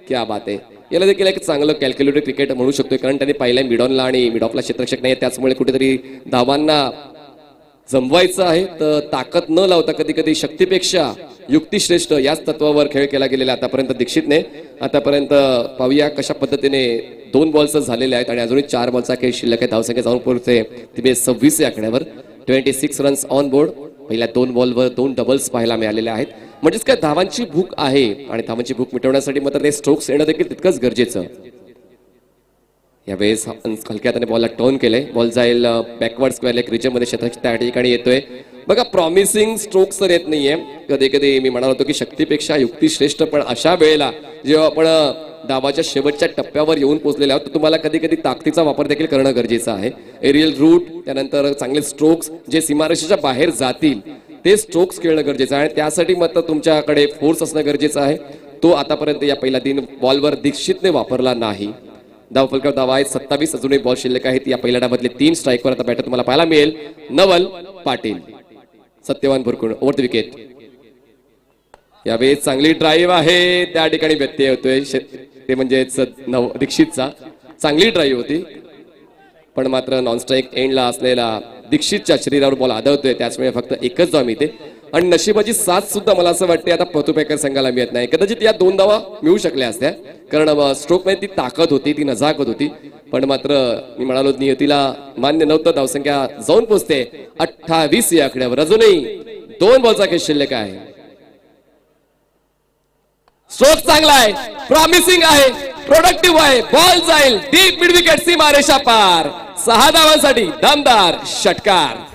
क्या बात आहे. याला देखील एक चांगलं कॅल्क्युलेटेड क्रिकेट म्हणू शकतो, कारण त्यांनी पाहिलंय मिडॉनला आणि मिडॉफला क्षेत्ररक्षक नाही, त्याचमुळे कुठेतरी धावांना जमवायचं आहे. तर ताकद न लावता कधी कधी शक्तीपेक्षा युक्तिश्रेष्ठ याच तत्वावर खेळ केला गेलेला आतापर्यंत दीक्षितने. आतापर्यंत पाहूया कशा पद्धतीने 2 बॉल्स झालेले आहेत आणि अजूनही 4 बॉलचा खेळ शिल्लक आहे. धावसंख्या जाऊन पोहोचते ती 26 या आकड्यावर. 26 रन्स ऑन बोर्ड. पहिल्या 2 बॉलवर 2 डबल्स पाहायला मिळालेले आहेत. म्हणजेच काय धावांची भूक आहे आणि धावांची भूक मिटवण्यासाठी मात्र ते स्ट्रोक्स येणं देखील तितकंच गरजेचं. यावेळेस हलक्या त्याने बॉलला टर्न केलंय. बॉल जाईल बॅकवर्ड स्क्वेअर लेग रिजनमध्ये क्षेत्राच्या त्या ठिकाणी येतोय. बघा प्रॉमिसिंग स्ट्रोक्स तर येत नाहीये. कधी कधी मी म्हणालो होतो की शक्तीपेक्षा युक्ती श्रेष्ठ, पण अशा वेळेला जेव्हा आपण डावाच्या शेवटच्या टप्प्यावर येऊन पोहोचलेले आहोत तर तुम्हाला कधी कधी ताकदीचा वापर देखील करणं गरजेचं आहे. एरियल रूट, त्यानंतर चांगले स्ट्रोक्स जे सीमारेषेच्या बाहेर जातील ते स्ट्रोक्स खेळणं गरजेचं आहे आणि त्यासाठी मात्र तुमच्याकडे फोर्स असणं गरजेचं आहे. तो आतापर्यंत या पहिल्या 3 बॉलवर दीक्षितने वापरला नाही. धावफलकावर धावा आहेत 27. अजूनही बॉल शिल्लक आहेत. या पहिल्या डावातले 3 स्ट्राईकवर आता बॅटर तुम्हाला पाहायला मिळेल. Naval Patil, Satyavan Bhurkun over the wicket. यावेळेस चांगली ड्राईव्ह आहे, त्या ठिकाणी व्यत्यय होतोय ते म्हणजेच दीक्षितचा. चांगली ड्राईव्ह होती पण मात्र नॉन स्ट्राईक एंडला असलेला दीक्षितच्या शरीरावर बॉल आदळतोय. त्याचमुळे फक्त एकच धाव मिळते आणि नशिबाची साथ सुद्धा मला असं वाटते आता पतुपेकर संघाला मिळत नाही. कदाचित या 2 धावा मिळू शकल्या असत्या कारण स्ट्रोक मध्ये ती ताकद होती, ती नजाकत होती, पण मात्र मी म्हणालो नियतीला मान्य नव्हतं. धावसंख्या जाऊन पोहोचते 28 या आकड्यावर. अजूनही 2 बॉलचा खेळ शिल्लक आहे. स्ट्रोक चांगला आहे, प्रॉमिसिंग आहे, प्रोडक्टिव्ह आहे. बॉल जाईल डीप मिड विकेट, सीमारेषा पार. 6 धावांसाठी दमदार षटकार.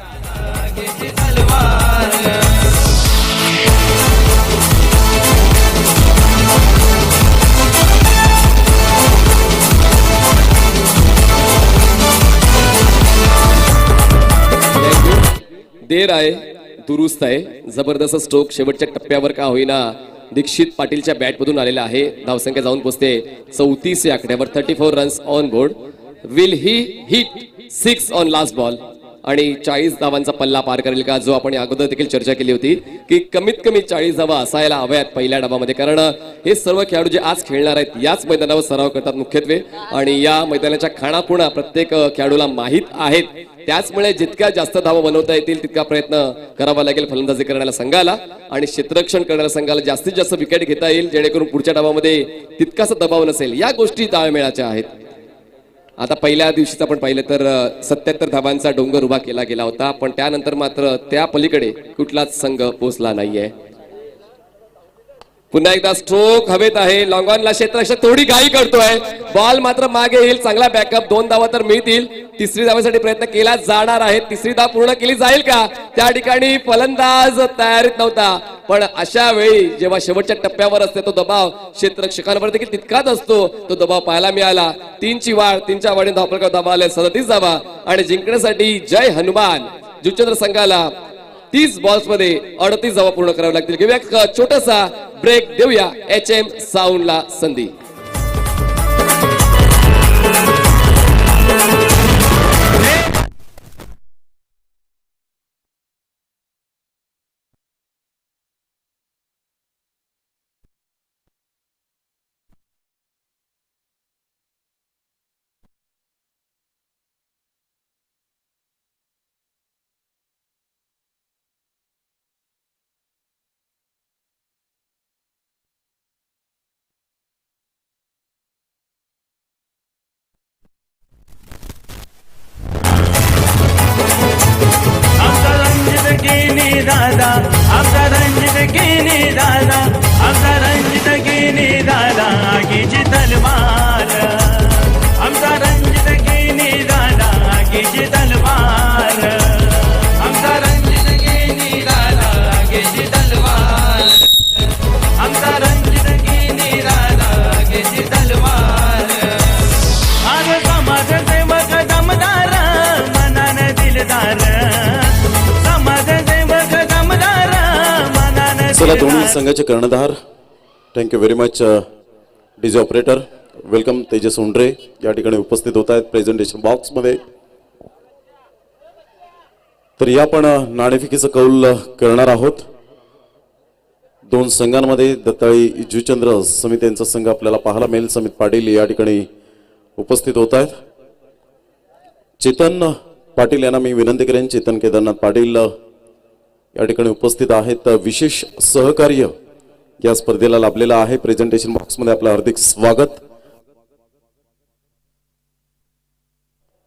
देर आहे, दुरुस्त आहे. जबरदस्त स्ट्रोक शेवटच्या टप्प्यावर का होईना दीक्षित पाटीलच्या बॅटमधून आलेला आहे. धावसंख्या जाऊन पोहोचते 34 या आकड्यावर. 34 runs on board. Will he hit 6 on last ball आणि 40 धावांचा पल्ला पार करेल का, जो आपण अगोदर देखील चर्चा केली होती की कमीत कमी 40 धावा असायला हव्यात पहिल्या डावामध्ये. कारण हे सर्व खेळाडू जे आज खेळणार आहेत याच मैदानावर सराव करतात मुख्यत्वे आणि या मैदानाच्या खाणाखुणा प्रत्येक खेळाडूला माहीत आहेत. त्याचमुळे जितक्या जास्त धावा बनवता येतील तितका प्रयत्न करावा लागेल फलंदाजी करण्याला संघाला आणि क्षेत्ररक्षण करणाऱ्या संघाला जास्तीत जास्त विकेट घेता येईल जेणेकरून पुढच्या डावामध्ये तितकासा दबाव नसेल. या गोष्टी ताळमेळाच्या आहेत. आता पहिल्या दिवशीच आपण पाहिलं तर 77 धावांचा डोंगर उभा केला गेला होता, पण त्यानंतर मात्र त्या पलीकडे कुठलाच संघ पोहोचला नाहीये. पुन्हा एकदा स्ट्रोक हवेत आहे. लॉंग ऑनला क्षेत्ररक्षक थोडी घाई करतोय. बॉल मात्र मागे येईल. चांगला बॅकअप. 2 धावा तर मिळतील. 3री धावासाठी प्रयत्न केला जाणार आहे. 3री धाव पूर्ण केली जाईल का, त्या ठिकाणी फलंदाज तयारीत नव्हता. पण अशा वेळी जेव्हा शेवटच्या टप्प्यावर असते तो दबाव क्षेत्ररक्षकांवर देखील तितकाच असतो. तो दबाव पाहायला मिळाला. 3ची वाढ, 3च्या वाढीने धावफलकावर धावा आले 37 धावा आणि जिंकण्यासाठी जय हनुमान जुचंद्र संघाला 30 बॉल्स मध्ये 38 धावा पूर्ण कराव्या लागतील. घेऊया एक छोटासा ब्रेक, देऊया HM साऊंडला संधी. दादा आमचा रणजित गिनी दादा, आमचा रणजित गिनी दादा, आगीची तलवार. आमचा रणजित गिनी दादा, आगीची तलवार. आमचा रणजित गिनी दादा, आगीची तलवार. आमचा रणजित गिनी दादा, आगीची तलवार. आज समाज सेवक दमदार, मनान दिलदार. चला दोन्ही संघाचे कर्णधार, thank you very much DJ operator. Welcome Tejas Undare या ठिकाणी उपस्थित होत आहेत प्रेझेंटेशन बॉक्समध्ये. तर या आपण नाणेफेकीचं कौल करणार आहोत. 2 संघांमध्ये दत्ताळी जुचंद्र समिती यांचा संघ आपल्याला पाहायला मिळेल. समित पाटील या ठिकाणी उपस्थित होत आहेत. चेतन पाटील यांना मी विनंती करेन. चेतन केदारनाथ पाटील या ठिकाणी उपस्थित आहेत. विशेष सहकार्य या स्पर्धेला लाभलेलं आहे. प्रेझेंटेशन बॉक्समध्ये आपलं हार्दिक स्वागत.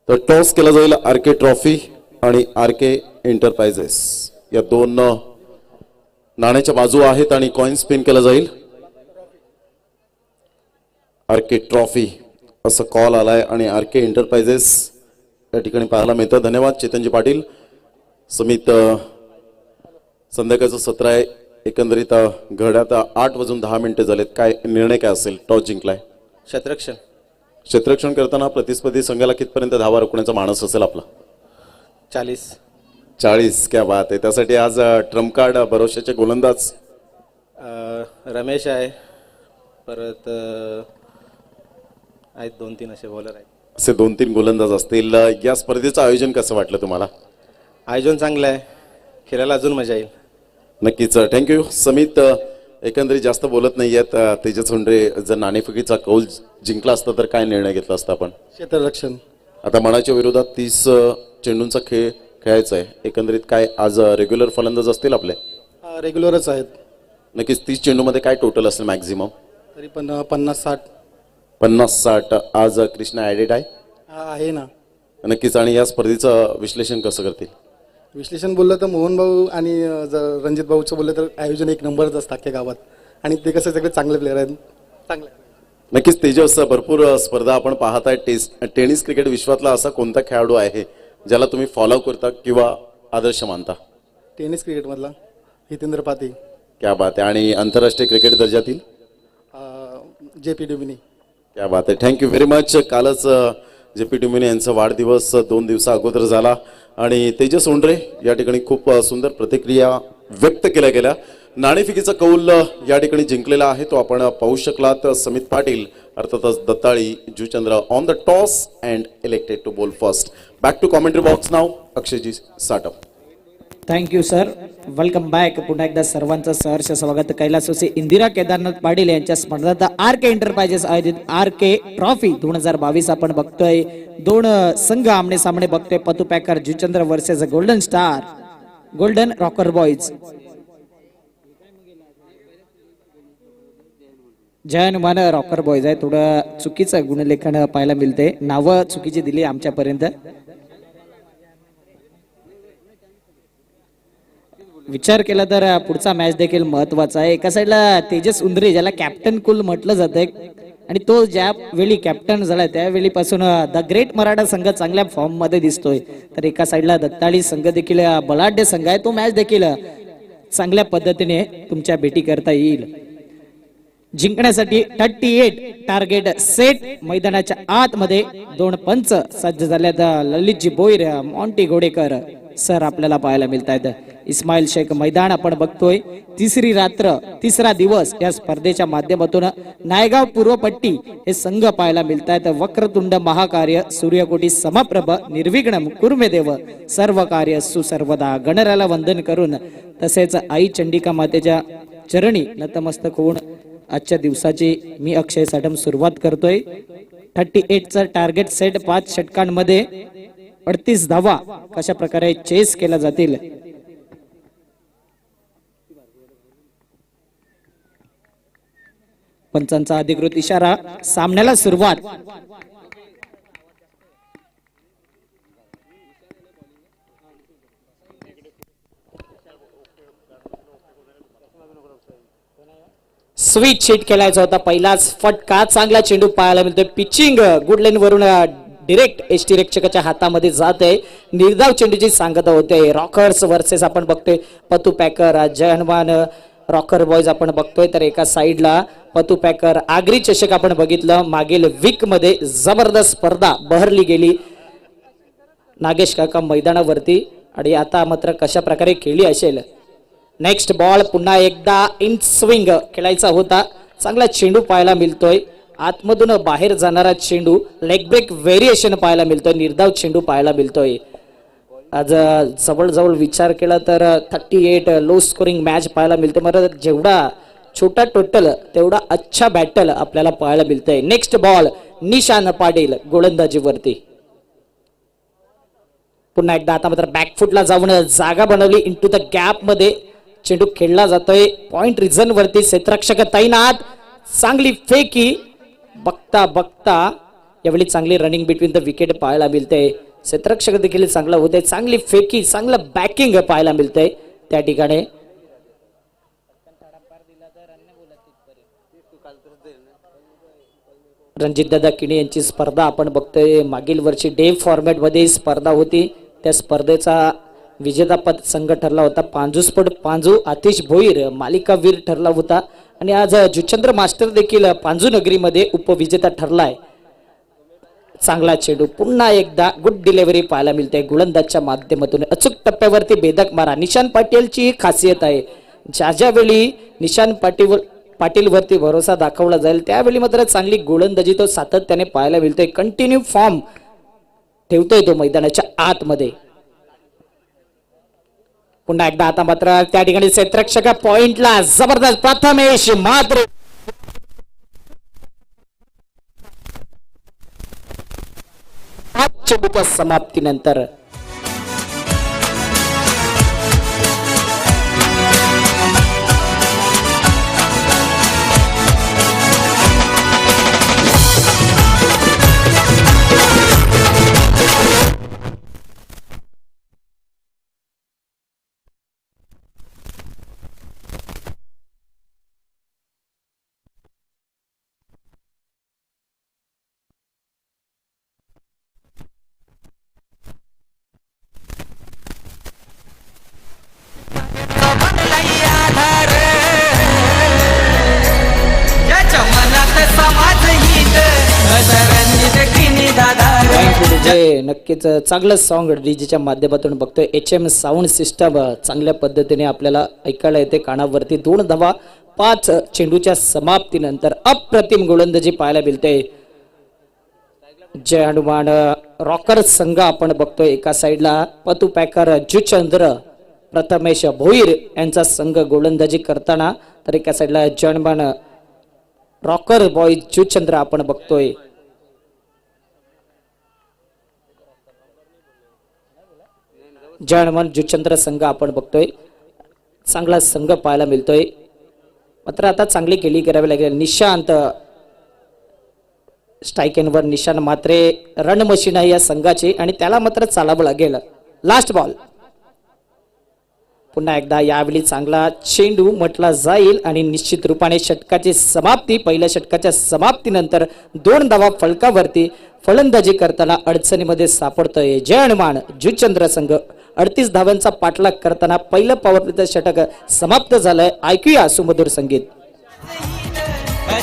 तर टॉस केला जाईल आरके ट्रॉफी आणि आरके एंटरप्राइजेस या दोन नाण्याच्या बाजू आहेत आणि कॉइन स्पिन केला जाईल. आरके ट्रॉफी असं कॉल आलाय आणि आरके एंटरप्राइजेस या ठिकाणी पाहायला मिळतं. धन्यवाद चेतनजी पाटील. समित संध्याकाळचं सत्र आहे. एकंदरीत घड्यात 8:10 झालेत. काय निर्णय काय असेल? टॉस जिंकलाय. क्षेत्ररक्षण करताना प्रतिस्पर्धी संघाला कितपर्यंत धावा रोखण्याचा मानस असेल आपला? 40. क्या बात आहे. त्यासाठी आज ट्रम्प कार्ड भरोशाचे गोलंदाज रमेश आहे, परत आहेत 2-3 असे बॉलर आहेत. असे 2-3 गोलंदाज असतील. या स्पर्धेचं आयोजन कसं वाटलं तुम्हाला? आयोजन चांगलं आहे, खेळायला अजून मजा येईल. नक्कीच. थँक्यू. समित एकंदरीत जास्त बोलत नाही आहेत. तेजस हुंडरे, जर नाणेफेकीचा कौल जिंकला असता तर काय निर्णय घेतला असता आपण? क्षेत्ररक्षण. आता मनाच्या विरोधात 30 चेंडूंचा खेळ खेळायचा आहे. एकंदरीत काय आज रेग्युलर फलंदाज असतील आपले? रेग्युलरच आहेत. नक्कीच. 30 चेंडूमध्ये काय टोटल असेल मॅक्झिमम? तरी पण 50-60 50-60 आज कृष्णा ॲडेड आहे ना. नक्कीच. आणि या स्पर्धेचं विश्लेषण कसं करतील? विश्लेषण बोललं तर मोहन भाऊ आणि जर रणजित भाऊचं बोललं तर आयोजन एक नंबरच असतं अख्ख्या गावात. आणि ते कसं सगळे चांगले प्लेअर आहेत. चांगले. नक्कीच तेजस, भरपूर स्पर्धा आपण पाहताय. टेनिस क्रिकेट विश्वातला असा कोणता खेळाडू आहे ज्याला तुम्ही फॉलो करता किंवा आदर्श मानता? टेनिस क्रिकेटमधला हितेंद्र पाती. क्या बात आहे. आणि आंतरराष्ट्रीय क्रिकेट दर्जातील? JP Duminy. क्या बात आहे. Thank you very much. कालच JP डुमिनी यांचा वाढदिवस 2 दिवसा अगोदर झाला आणि तेजस हुंडरे या ठिकाणी खूप सुंदर प्रतिक्रिया व्यक्त केल्या गेल्या. नाणेफेकीचा कौल या ठिकाणी जिंकलेला आहे तो आपण पाहू शकलात. समित पाटील अर्थातच Dattali Juchandra on the toss and elected to bowl first. Back to commentary box नाव Akshayji Satap. Thank you sir. Welcome back. पुन्हा एकदा सर्वांचं सहर्ष स्वागत. कैलासवासी इंदिरा केदारनाथ पाटील यांच्या स्पर्धात आरके एंटरप्राइजेस आयोजित आरके ट्रॉफी 2022 आपण बघतोय. 2 संघ आमने सामने बघतोय. Patu packer Juchandra versus golden star golden rocker boys. Jai Hanuman rocker boys आहे. थोडं चुकीचं गुणलेखन पाहायला मिळते. नावं चुकीची दिली आमच्यापर्यंत. विचार केला तर पुढचा मॅच देखील महत्वाचा आहे. एका साईडला तेजस उंद्रे ज्याला कॅप्टन कुल म्हटलं जातंय आणि तो ज्या वेळी कॅप्टन झाला त्यावेळीपासून द ग्रेट मराठा संघ चांगल्या फॉर्म मध्ये दिसतोय. तर एका साईडला दत्ताळी संघ देखील बलाढ्य संघ आहे. तो मॅच देखील चांगल्या पद्धतीने तुमच्या भेटी करता येईल. जिंकण्यासाठी 38 टार्गेट सेट. मैदानाच्या आतमध्ये 2 पंच सज्ज झाल्यात. ललितजी बोईर, मॉन्टी घोडेकर सर आपल्याला पाहायला मिळत आहेत. इस्माईल शेख मैदान आपण बघतोय. तिसरी रात्र, तिसरा दिवस या स्पर्धेच्या माध्यमातून नायगाव पूर्वपट्टी हे संघ पाहायला मिळत आहेत. वक्रतुंड महाकार्य, सूर्यकोटी समप्रभ, निर्विघ्न कुर्मेदेव, सर्व कार्य सुसर्वदा. गणराला वंदन करून तसेच आई चंडिका मातेच्या चरणी नतमस्तक होऊन आजच्या दिवसाची मी अक्षय साठम सुरुवात करतोय. 38चा टार्गेट सेट 5 षटकांमध्ये 38 धावा कशा प्रकारे चेस केल्या जातील. पंचांचा अधिकृत इशारा. सामन्याला सुरुवात. स्वीट शीट खेळायचा होता. पहिलाच फटका. चांगला चेंडू पाहायला मिळतोय. पिचिंग गुड लाईन वरून डिरेक्ट एसटी रक्षकाच्या हातामध्ये जात आहे. निर्धाव चेंडूची सांगता होते. रॉकर्स वर्सेस आपण बघतोय पतू पॅकर, जय हनुमान रॉकर बॉयज आपण बघतोय. तर एका साईडला पतू पॅकर आगरी चषक आपण बघितलं. मागील वीक मध्ये जबरदस्त स्पर्धा बहरली गेली नागेश काका मैदानावरती आणि आता मात्र कशा प्रकारे खेळली असेल. नेक्स्ट बॉल पुन्हा एकदा इन स्विंग खेळायचा होता. चांगला चेंडू पाहायला मिळतोय. आतमधून बाहेर जाणारा चेंडू, लेग ब्रेक व्हेरिएशन पाहायला मिळतोय. निर्धाव चेंडू पाहायला मिळतोय. आज जवळजवळ विचार केला तर 38 लो स्कोरिंग मॅच पाहायला मिळते. मला जेवढा छोटा टोटल तेवढा अच्छा बॅटल आपल्याला पाहायला मिळतंय. नेक्स्ट बॉल निशान पाटील गोलंदाजीवरती. पुन्हा एकदा आता मात्र बॅकफुटला जाऊन जागा बनवली इंटू द गॅप मध्ये चेंडू खेळला जातोय पॉइंट रिझन वरती क्षेत्ररक्षक तैनात चांगली फेकी बघता बघता यावेळी चांगली रनिंग बिटवीन द विकेट पाहायला मिळते क्षेत्ररक्षक देखील चांगला होते चांगली फेकी चांगलं बॅकिंग पाहायला मिळतंय त्या ठिकाणी रणजितदादा किणी यांची स्पर्धा आपण बघतोय मागील वर्षी डे फॉर्मॅट मध्ये स्पर्धा होती त्या स्पर्धेचा विजेतापद संघ ठरला होता पांजूस्पड पांजू आतिश भोईर मालिकावीर ठरला होता आणि आज जुचंद्र मास्टर देखील पांजू नगरीमध्ये उपविजेता ठरलाय चांगला चेंडू पुन्हा एकदा गुड डिलिव्हरी पाहायला मिळते गोलंदाजच्या माध्यमातून अचूक टप्प्यावरती बेधक मारा निशान पाटीलची खासियत आहे ज्या वेळी निशान पाटील वरती भरोसा दाखवला जाईल त्यावेळी मात्र चांगली गोलंदाजी तो सातत्याने पाहायला मिळतोय कंटिन्यू फॉर्म ठेवतोय तो मैदानाच्या आतमध्ये पुन्हा एकदा आता मात्र त्या ठिकाणी क्षेत्ररक्षक पॉइंटला जबरदस्त प्रथमेश मात्र चेंडूच्या समाप्तीनंतर नक्कीच चांगलं सॉन्ग डीजेच्या माध्यमातून बघतोय HM साऊंड सिस्टम चांगल्या पद्धतीने आपल्याला ऐकायला येते कानावरती 2 धावा 5 चेंडूच्या समाप्तीनंतर अप्रतिम गोलंदाजी पाहायला मिळते जय हनुमान रॉकर संघ आपण बघतोय एका साइडला पतू पॅकर जुचंद्र प्रथमेश भोईर यांचा संघ गोलंदाजी करताना तर एका साइडला जय हनुमान रॉकर बॉय जुचंद्र आपण बघतोय जय हनुमान जुचंद्र संघ आपण बघतोय चांगला संघ पाहायला मिळतोय मात्र आता चांगली केली करावी लागेल निशांत स्ट्राईक वर निशांत मात्रे रन मशीन आहे या संघाची आणि त्याला मात्र चालावं लागेल लास्ट बॉल पुन्हा एकदा यावेळी चांगला चेंडू म्हटला जाईल आणि निश्चित रूपाने षटकाची समाप्ती पहिल्या षटकाच्या समाप्तीनंतर 2 धावा फलकावरती फलंदाजी करताना अडचणीमध्ये सापडतोय जय हनुमान जुचंद्र संघ 38 धावांचा पाठलाग करताना पहिलं पॉवर प्लेचं षटक समाप्त झालंय ऐकूया सुमधुर संगीत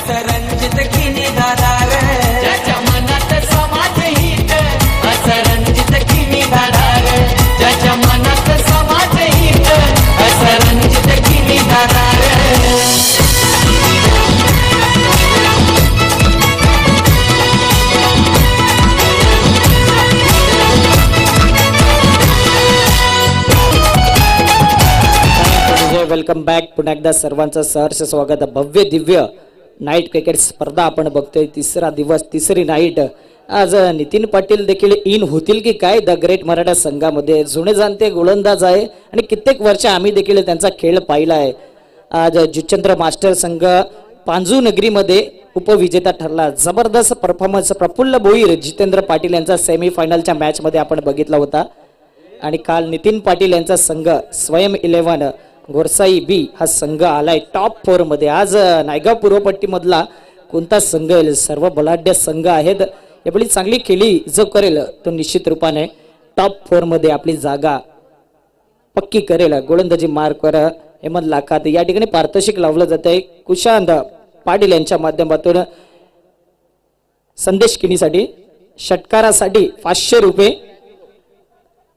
रणजित किनी दादा रे ज्याच्या मनात समाज हित असं रणजित किनी दादा रे ज्याच्या मनात समाज हित असं रणजित किनी दादा रे वेलकम बॅक पुन्हा एकदा सर्वांचं सहर्ष स्वागत भव्य दिव्य नाईट क्रिकेट स्पर्धा आपण बघतोय तिसरा दिवस तिसरी नाईट आज नितीन पाटील देखील इन होतील की काय द ग्रेट मराठा संघामध्ये जुने जाणते गोलंदाज आहे आणि कित्येक वर्ष आम्ही देखील त्यांचा खेळ पाहिला आहे आज जुचंद्र मास्टर संघ पांजू नगरीमध्ये उपविजेता ठरला जबरदस्त परफॉर्मन्स प्रफुल्ल भोईर जितेंद्र पाटील यांचा सेमीफायनलच्या मॅच मध्ये आपण बघितला होता आणि काल नितीन पाटील यांचा संघ स्वयं 11 गोरसाई बी हा संघ आलाय टॉप 4 मध्ये आज नायगाव पूर्वपट्टी मधला कोणता संघ येईल सर्व बलाढ्य संघ आहेत यावेळी चांगली केली जो करेल तो निश्चित रूपाने टॉप 4 मध्ये आपली जागा पक्की करेल गोलंदाजी मार्कवर हेमंत लाखात या ठिकाणी पारितोषिक लावलं जात आहे कुशांत पाटील यांच्या माध्यमातून संदेश किनीसाठी षटकारासाठी 500 रुपये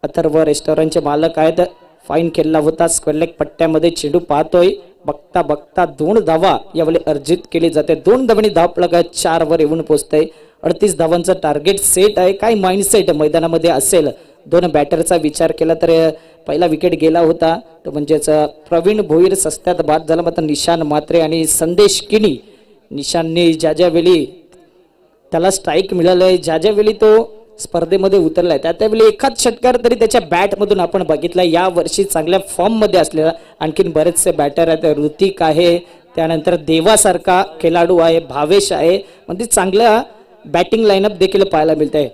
अथर्व रेस्टॉरंटचे मालक आहेत फाईन खेळला होता स्क्वेअर लेग पट्ट्यामध्ये चेंडू पाहतोय बघता बघता 2 धावा यावेळी अर्जित केली जाते 2 धावांनी धावफलक 4 वर येऊन पोहोचतंय 38 धावांचं टार्गेट सेट आहे काय माइंडसेट मैदानामध्ये असेल 2 बॅटरचा विचार केला तर पहिला विकेट गेला होता तो म्हणजेच प्रवीण भोईर सस्त्यात बाद झाला मात्र निशान मात्रे आणि संदेश किनी निशानने ज्या वेळी त्याला स्ट्राईक मिळालंय ज्या वेळी तो स्पर्धेमध्ये उतरलाय त्यावेळी एखाद षटकार तरी त्याच्या बॅटमधून आपण बघितला. या वर्षी चांगल्या फॉर्ममध्ये असलेला आणखीन बरेचसे बॅटर आहेत. ऋतिक आहे, त्यानंतर देवासारखा खेळाडू आहे, भावेश आहे, म्हणजे चांगलं बॅटिंग लाईनअप देखील पाहायला मिळत आहे.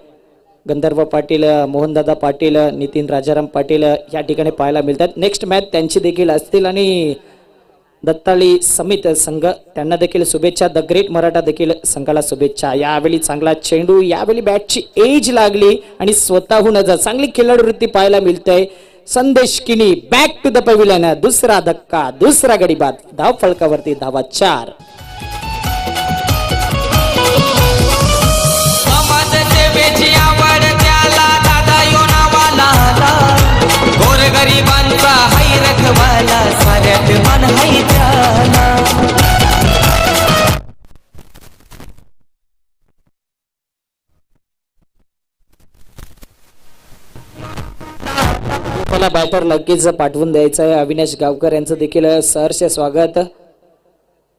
गंधर्व पाटील, मोहनदादा पाटील, नितीन राजाराम पाटील या ठिकाणी पाहायला मिळतात. नेक्स्ट मॅच त्यांची देखील असतील आणि दत्ताळी समित संघ त्यांना देखील शुभेच्छा. द ग्रेट मराठा देखील संघाला शुभेच्छा. यावेळी चांगला चेंडू, यावेळी बॅटची एज लागली आणि स्वतःहून चांगली खेळाडू वृत्ती पाहायला मिळते. संदेश किनी बॅक टू द पॅव्हिलियन. दुसरा धक्का, दुसरा गडी बाद. धाव फलकावरती धावा 4. समाजसेवेची आवड त्याला दादा यो नावाला आला. गोरगरिबांचा हाय रखवाला साऱ्यात मन हाय त्याला. मला बॅटर लगेच पाठवून द्यायचं आहे. अविनाश गावकर यांचं देखील सहर्ष स्वागत.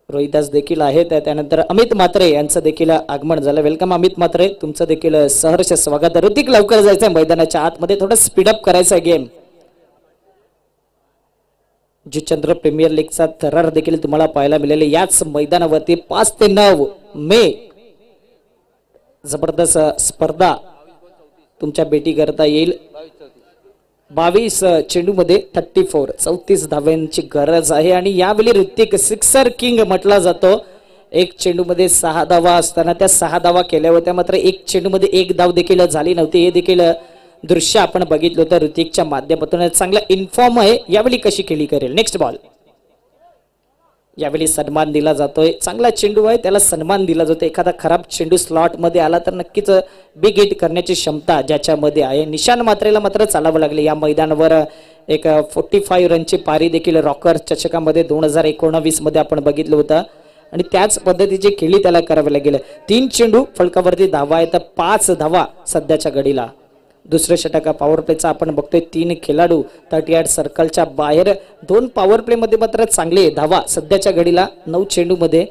रोहिदास देखील आहेत. त्यानंतर अमित म्हात्रे यांचं देखील आगमन झालं. वेलकम अमित म्हात्रे, तुमचं देखील सहर्ष स्वागत. ऋतिक लवकर जायचंय मैदानाच्या आतमध्ये, थोडं स्पीडअप करायचं आहे गेम. जुचंद्र प्रीमियर लीगचा थरार देखील तुम्हाला पाहायला मिळेल याच मैदानावरती 5 ते 9 मे. जबरदस्त स्पर्धा तुमच्या भेटी करता येईल. 22 चेंडूमध्ये 34 धाव्यांची गरज आहे आणि यावेळी ऋतिक सिक्सर किंग म्हटला जातो. 1 चेंडूमध्ये 6 धावा असताना त्या 6 धावा केल्या होत्या, मात्र 1 चेंडूमध्ये 1 धाव देखील झाली नव्हती. हे देखील दृश्य आपण बघितलं होतं ऋतिकच्या माध्यमातून. चांगला इन्फॉर्म आहे, यावेळी कशी खेळी करेल. नेक्स्ट बॉल, यावेळी सन्मान दिला जातोय. चांगला चेंडू आहे, त्याला सन्मान दिला जातो. एखादा खराब चेंडू स्लॉट मध्ये आला तर नक्कीच बिग हिट करण्याची क्षमता ज्याच्यामध्ये आहे. निशान मात्रेला मात्र चालावं लागले. या मैदानावर एक 45 रनची पारी देखील रॉकर चषकामध्ये 2019 मध्ये आपण बघितलं होतं आणि त्याच पद्धतीची खेळी त्याला करावी लागेल. 3 चेंडू फलकावरती धावा आहेत, 5 धावा सध्याच्या घडीला. दुसरं षटक पॉवर प्लेचा आपण बघतोय. 3 खेळाडू 38 सर्कलच्या बाहेर. 2 पॉवर प्ले मध्ये मात्र चांगले धावा सध्याच्या घडीला. 9 चेंडू मध्ये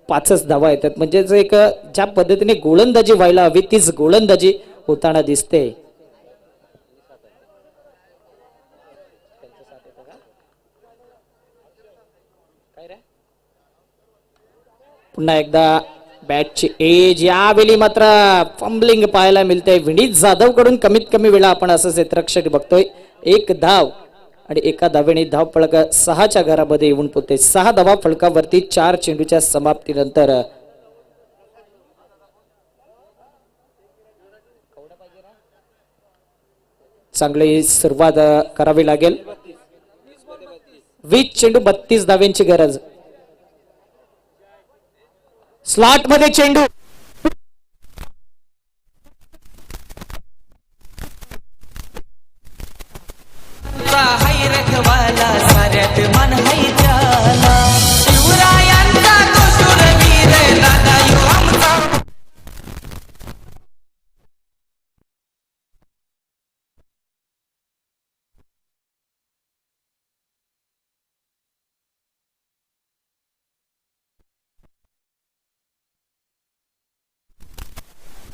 5 धावा येतात. म्हणजे एक ज्या पद्धतीने गोलंदाजी व्हायला हवी तीच गोलंदाजी होताना दिसते. पुन्हा एकदा बॅटची एज. यावेळी मात्र फंबलिंग पाहायला मिळते. विनीत जाधव कडून कमीत कमी वेळा आपण असं क्षेत्ररक्षक बघतोय. 1 धाव आणि एका धावेने धाव फलक 6च्या घरामध्ये येऊन पोहोचते. 6 धावा फलकावरती 4 चेंडूच्या समाप्तीनंतर. चांगली सुरुवात करावी लागेल. 20 चेंडू 32 धाव्यांची गरज. स्लॉट मध्ये चेंडू. हाय रखवाला साऱ्यात मन हाय त्याला. शिवरायांचा तो शूरवीर दादा यो आमचा.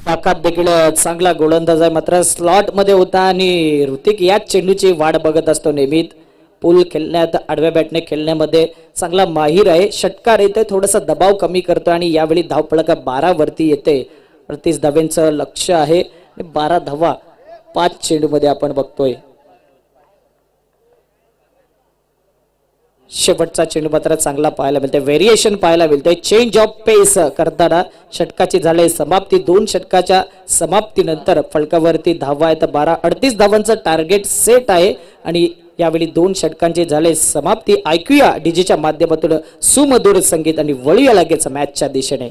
ताकद देखील चांगला गोलंदाज आहे, मात्र स्लॉट मध्ये होता आणि ऋतिक याच चेंडूची वाट बघत असतो. नेहमी पूल खेळण्यात, आडव्या बॅटने खेळण्यामध्ये चांगला माहीर आहे. षटकार येते, थोडासा दबाव कमी करतो आणि यावेळी धावफलक 12 वरती येते. 38 धाव्यांचं लक्ष आहे. 12 धावा 5 चेंडू मध्ये आपण बघतोय. शेवटचा चेंडू मात्र चांगला पाहायला मिळतोय. व्हेरिएशन पाहायला मिळतोय. चेंज ऑफ पेस करताना षटकाची झाले समाप्ती. 2 षटकाच्या समाप्तीनंतर फलकावरती धावा आहेत 12. 38 धावांचं टार्गेट सेट आहे आणि यावेळी 2 षटकांची झाले समाप्ती. ऐकूया डीजेच्या माध्यमातून सुमधुर संगीत आणि वळूया लगेच मॅचच्या दिशेने.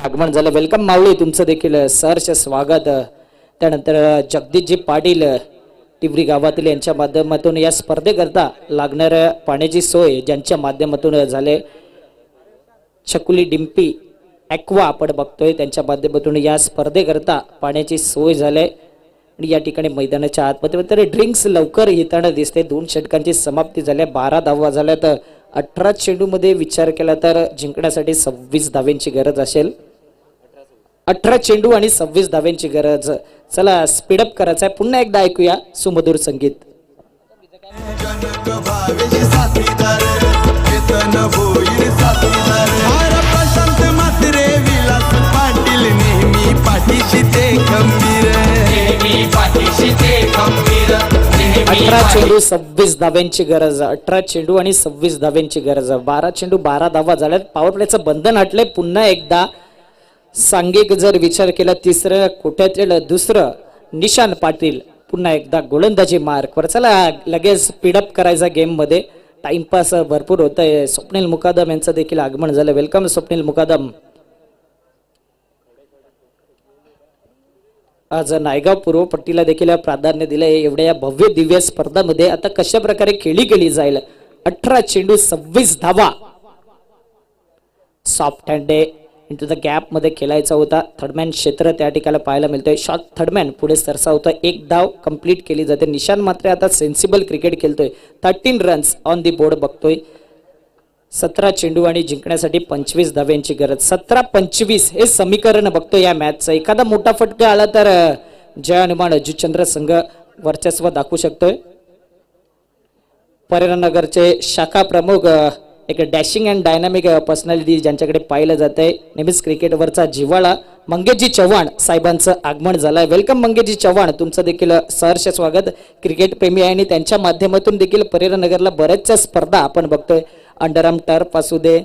आगमन झालं. वेलकम माऊली, तुमचं देखील सहर्ष स्वागत. त्यानंतर जगदीशजी पाटील टिवरी गावातील यांच्या माध्यमातून या स्पर्धेकरता लागणाऱ्या पाण्याची सोय ज्यांच्या माध्यमातून झाले, छकुली डिंपी ॲक्वा आपण बघतोय त्यांच्या माध्यमातून या स्पर्धेकरता पाण्याची सोय झाली. आणि या ठिकाणी मैदानाच्या आतमध्ये तर ड्रिंक्स लवकर येताना दिसते. 2 षटकांची समाप्ती झाल्या, 12 धावा झाल्या. तर 18 चेंडूमध्ये विचार केला तर जिंकण्यासाठी 26 धाव्यांची गरज असेल. 18 चेंडू आणि 26 धाव्यांची गरज. चला स्पीडअप करायचं आहे. पुन्हा एकदा ऐकूया सुमधुर संगीत. प्रशांत म्हात्रे विलास पाटील नेहमी पाठीशी ते खंबीर. 18 चेंडू 26 धाव्यांची गरज. 18 चेंडू आणि 26 धाव्यांची गरज. 12 चेंडू 12 धावा झाल्यात. पॉवर प्लेचं बंधन हटले. पुन्हा एकदा सांघिक जर विचार केला, तिसरं कोट्यातील दुसरं निशान पाटील पुन्हा एकदा गोलंदाजी मार्कवर. चला लगेच स्पीडअप करायचा गेम मध्ये, टाइमपास भरपूर होत आहे. स्वप्नील मुकादम यांचं देखील आगमन झालं. वेलकम स्वप्नील मुकादम. आज नायगाव पूर्व पट्टीला देखील प्राधान्य दिलंय. एवढ्या या भव्य दिव्य स्पर्धामध्ये आता कशा प्रकारे खेळी केली जाईल. 18 चेंडू 26 धावा. Soft hand into the gap मध्ये खेळायचा होता. थर्डमॅन क्षेत्र त्या ठिकाणी पाहायला मिळतोय. शॉर्ट थर्डमॅन पुढे सरसावतोय. 1 धाव कंप्लीट केली जाते. निशान मात्र आता सेन्सिबल क्रिकेट खेळतोय. 13 रन्स ऑन दी बोर्ड बघतोय. 17 चेंडू आणि जिंकण्यासाठी 25 धाव्यांची गरज. 17-25 हे समीकरण बघतोय या मॅचचं. एखादा मोठा फटका आला तर जय हनुमान जुचंद्र संघ वर्चस्व दाखवू शकतोय. परेरानगरचे शाखा प्रमुख, एक डॅशिंग अँड डायनामिक पर्सनॅलिटी ज्यांच्याकडे पाहिलं जात आहे, नेहमीच क्रिकेटवरचा जिव्हाळा, मंगेशजी चव्हाण साहेबांचं आगमन झालंय. वेलकम मंगेशजी चव्हाण, तुमचं देखील सहर्ष स्वागत. क्रिकेट प्रेमी आहे आणि त्यांच्या माध्यमातून देखील परेरानगरला बऱ्याचशा स्पर्धा आपण बघतोय. अंडरआर्म टर्फ असू दे,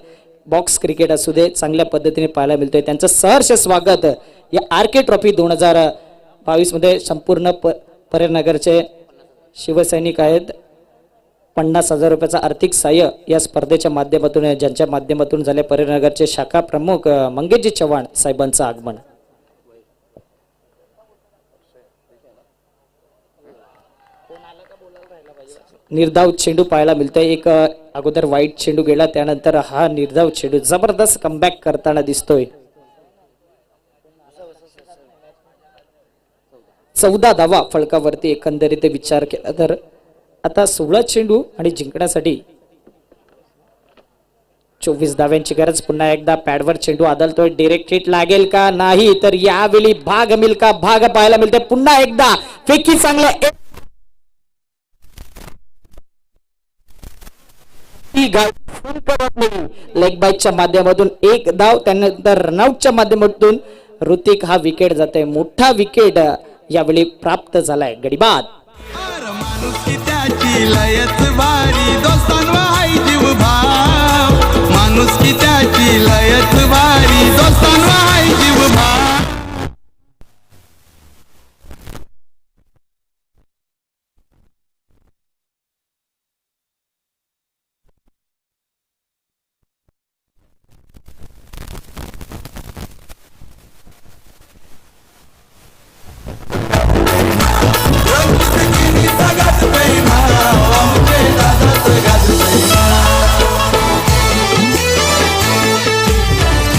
बॉक्स क्रिकेट असू दे, चांगल्या पद्धतीने पाहायला मिळतोय. त्यांचं सहर्ष स्वागत. या RK ट्रॉफी 2022 मध्ये संपूर्ण परेरानगरचे शिवसैनिक आहेत. 50,000 रुपयाचा आर्थिक सहाय्य या स्पर्धेच्या माध्यमातून, ज्यांच्या माध्यमातून झाले परेरानगरचे शाखा प्रमुख मंगेशजी चव्हाण साहेबांचं आगमन. निर्धाव चेंडू पाहायला मिळतोय. एक अगोदर वाईट चेंडू गेला, त्यानंतर हा निर्धाव चेंडू जबरदस्त कमबॅक करताना दिसतोय. 14 धावा फलकावरती एकंदरीत विचार केला तर आता 16 चेंडू आणि जिंकण्यासाठी 24 धाव्यांची गरज. पुन्हा एकदा पॅडवर चेंडू आदळतोय. डायरेक्ट हिट लागेल का नाही, तर यावेळी भाग मिल्का भाग पाहायला मिळते. पुन्हा एकदा फेकी चांगलं लेग बाईटच्या माध्यमातून 1 धाव. त्यानंतर रनआउटच्या माध्यमातून ऋतिक हा विकेट जातोय. मोठा विकेट यावेळी प्राप्त झालाय. गडीबाद. माणुसकी त्याची लयच भारी, दोस्तांवा हाय जीव भाव. माणुसकी त्याची लयच भारी, दोस्तांवा हाय जीव भाव.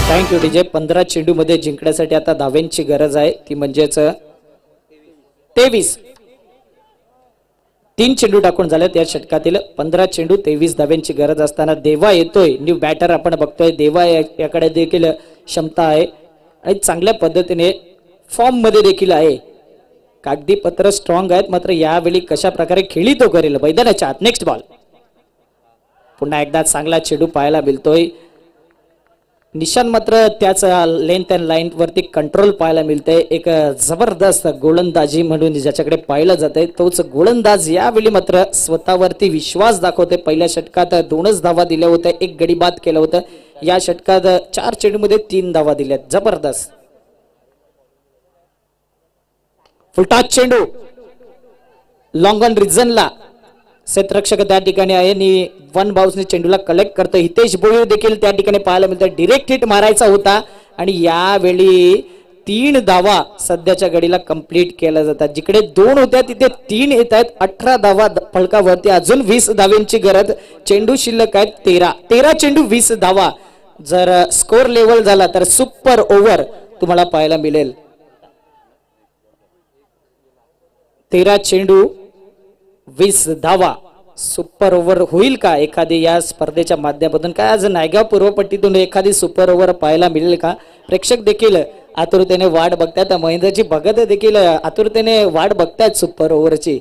Thank you DJ. 15 चेंडू मध्ये जिंकण्यासाठी आता धाव्यांची गरज आहे, ती म्हणजेच 23. 3 चेंडू टाकून झाले त्या षटकातील. 15 चेंडू 23 धाव्यांची गरज असताना देवा येतोय. न्यू बॅटर आपण बघतोय. देवा याकडे देखील क्षमता आहे आणि चांगल्या पद्धतीने फॉर्म मध्ये देखील आहे. कागदीपत्र स्ट्रॉंग आहेत, मात्र यावेळी कशा प्रकारे खेळी तो करेल मैदानाच्या आत. Next ball. पुन्हा एकदा चांगला चेंडू पाहायला मिळतोय. निशान मात्र त्याच लेंथ अँड लाईन वरती कंट्रोल पाहायला मिळतंय. एक जबरदस्त गोलंदाजी म्हणून ज्याच्याकडे पाहिलं जातंय तोच गोलंदाज यावेळी मात्र स्वतःवरती विश्वास दाखवते. पहिल्या षटकात 2च धावा दिल्या होत्या, 1 गडी बाद केलं होतं. या षटकात 4 चेंडूमध्ये 3 धावा दिल्यात. जबरदस्त. फुलटॉस चेंडू लॉंग ऑन रिझनला क्षेत्ररक्षक त्या ठिकाणी आहे आणि वन बाउन्सने चेंडूला कलेक्ट करतो. हितेश भोईर देखील त्या ठिकाणी पाहायला मिळतं. डिरेक्ट हिट मारायचा होता आणि यावेळी 3 धावा सध्याच्या घडीला कंप्लीट केल्या जातात. जिकडे 2 होत्या तिथे 3 येत आहेत. 18 धावा फलकावरती, अजून 20 धाव्यांची गरज. चेंडू शिल्लक आहेत 13 चेंडू 20 धावा. जर स्कोर लेवल झाला तर सुपर ओव्हर तुम्हाला पाहायला मिळेल. 13 चेंडू 20 धावा. सुपर ओव्हर होईल का एखादी या स्पर्धेच्या माध्यमातून? काय आज नायगाव पूर्वपट्टीतून एखादी सुपर ओव्हर पाहायला मिळेल का? प्रेक्षक देखील आतुरतेने वाट बघतात. महेंद्रजी भगत देखील आतुरतेने वाट बघतायत सुपर ओव्हरची.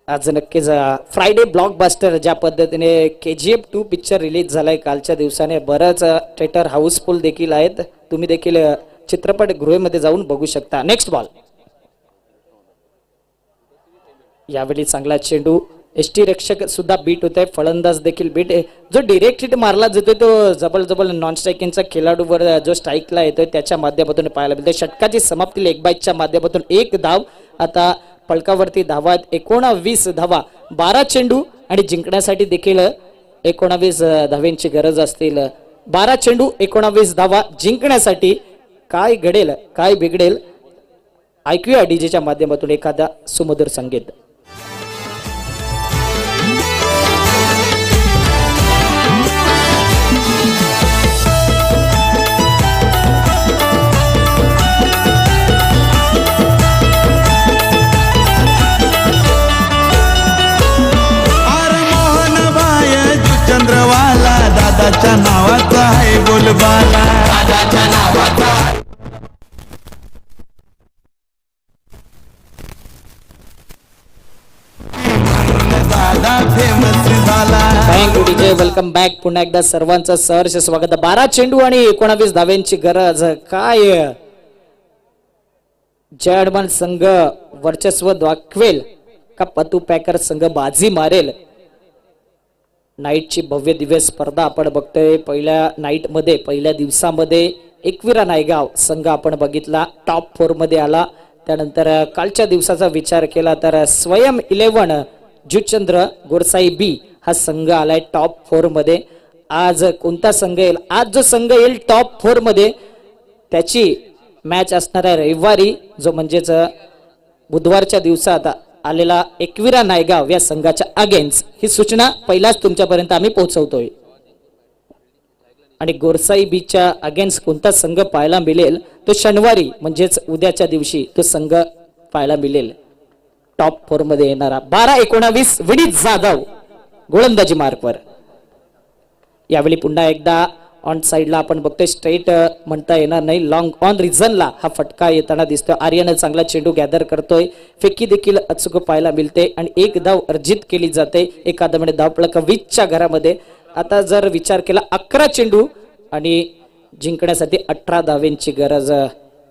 आज नक्कीच फ्रायडे ब्लॉकबस्टर ज्या पद्धतीने KGF 2 पिक्चर रिलीज झालाय कालच्या दिवसाने, बरंच थिएटर हाऊसफुल देखील आहेत. तुम्ही देखील चित्रपट गृहामध्ये जाऊन बघू शकता. Next ball. यावेळी चांगला चेंडू. एसटी रक्षक सुद्धा बीट होत आहे. फलंदाज देखील बीट. जो डिरेक्ट हिट मारला जातोय तो जबल नॉन स्ट्रायकिंगचा खेळाडूवर जो स्ट्राईकला येतोय त्याच्या माध्यमातून पाहायला मिळतोय. षटकाची समाप्ती लेग बाईटच्या माध्यमातून 1 धाव. आता फलकावरती धावा 19 धावा. 12 चेंडू आणि जिंकण्यासाठी देखील 19 धाव्यांची गरज असतील. 12 चेंडू 19 धावा जिंकण्यासाठी. काय घडेल काय बिघडेल ऐकूया डीजेच्या माध्यमातून एखादा सुमधुर संगीत. चंद्रवाला दादाच्या नावाचा आहे बोलबाला. दादाच्या नावाचा दादा फेमस झाला. Thank you DJ. Welcome back. पुन्हा एकदा सर्वांचं सहर्ष स्वागत. 12 चेंडू आणि 19 धाव्यांची गरज. काय जर्मन संघ वर्चस्व दाखवेल का पतू पॅकर संघ बाजी मारेल? नाईटची भव्य दिव्य स्पर्धा आपण बघतोय. पहिल्या नाईटमध्ये पहिल्या दिवसामध्ये एकविरा नायगाव संघ आपण बघितला टॉप 4 मध्ये आला. त्यानंतर कालच्या दिवसाचा विचार केला तर स्वयं 11 जुचंद्र गोरसाई बी हा संघ आलाय टॉप 4 मध्ये. आज कोणता संघ येईल? आज जो संघ येईल टॉप 4 मध्ये त्याची मॅच असणार आहे रविवारी, जो म्हणजेच बुधवारच्या दिवसात आलेला एकविरा नायगाव या संघाच्या अगेन्स्ट. ही सूचना पहिलाच तुमच्यापर्यंत आम्ही पोहोचवतोय. आणि गोरसाई बीच्या अगेन्स्ट कोणता संघ पाहायला मिळेल तो शनिवारी म्हणजेच उद्याच्या दिवशी तो संघ पाहायला मिळेल टॉप 4 मध्ये येणारा. 12-19 विनीत जाधव गोलंदाजी मार्कवर. यावेळी पुन्हा एकदा ऑन साइडला आपण बघतोय. स्ट्रेट म्हणता येणार नाही, लॉंग ऑन रिझनला हा फटका येताना दिसतोय. आर्यन चांगला चेंडू गॅदर करतोय. फेकी देखील अचूक पाहायला मिळते आणि 1 धाव अर्जित केली जाते. एकादमने धाव फलक 20च्या घरामध्ये. आता जर विचार केला 11 चेंडू आणि जिंकण्यासाठी 18 धाव्यांची गरज.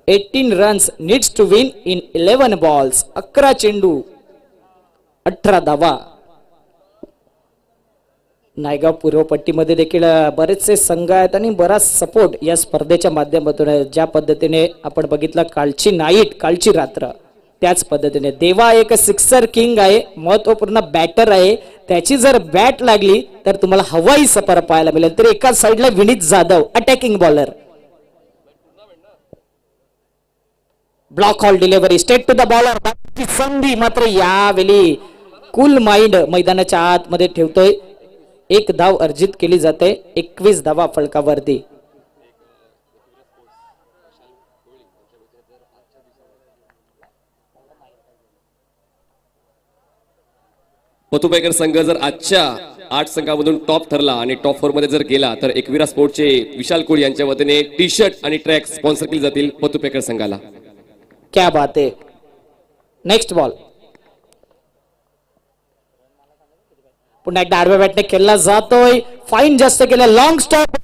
18 runs needs to win in 11 balls. 11 चेंडू 18 धावा. नायगाव पूर्वपट्टीमध्ये देखील बरेचसे संघ आहेत आणि बराच सपोर्ट या स्पर्धेच्या माध्यमातून आहे. ज्या पद्धतीने आपण बघितलं कालची नाईट कालची रात्र, त्याच पद्धतीने देवा एक सिक्सर किंग आहे, महत्वपूर्ण बॅटर आहे. त्याची जर बॅट लागली तर तुम्हाला हवाई सफर पाहायला मिळेल. तर एका साइडला Vineet Jadhav attacking bowler. Block hole delivery straight to the bowler. संधी मात्र यावेळी कूल माइंड मैदानाच्या आतमध्ये ठेवतोय. 1 धाव अर्जित केली जाते. 21 धावा फलकावरती. पतुपेकर संघ जर आजच्या 8 संघामधून टॉप ठरला आणि टॉप 4 मध्ये जर गेला तर एकविरा स्पोर्टचे विशाल कोळी यांच्या वतीने टी शर्ट आणि ट्रॅक स्पॉन्सर केले जातील पतुपेकर संघाला. क्या बात आहे. Next ball. पुन्हा एकदा आडव्या बॅटने खेळला जातोय. फाईन जास्त केलं. Long stop.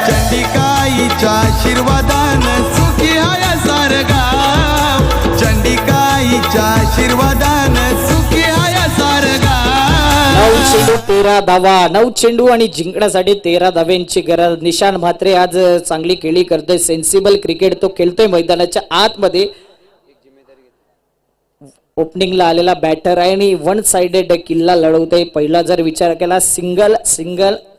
चंडिकाईच्या आशीर्वादान सुखी हाय सारगाव. चंडिकाईच्या आशीर्वादान सुखी हाय सारगाव. चेंडू 13 धावा, 9 चेंडू आणि जिंकण्यासाठी 13 धाव्यांची गरज. निशान म्हात्रे आज चांगली खेळी करतोय, सेन्सिबल क्रिकेट तो खेळतोय मैदानाच्या आतमध्ये. ओपनिंगला आलेला बॅटर आहे आणि वन साइडेड किल्ला लढवतोय. पहिला जर विचार केला सिंगल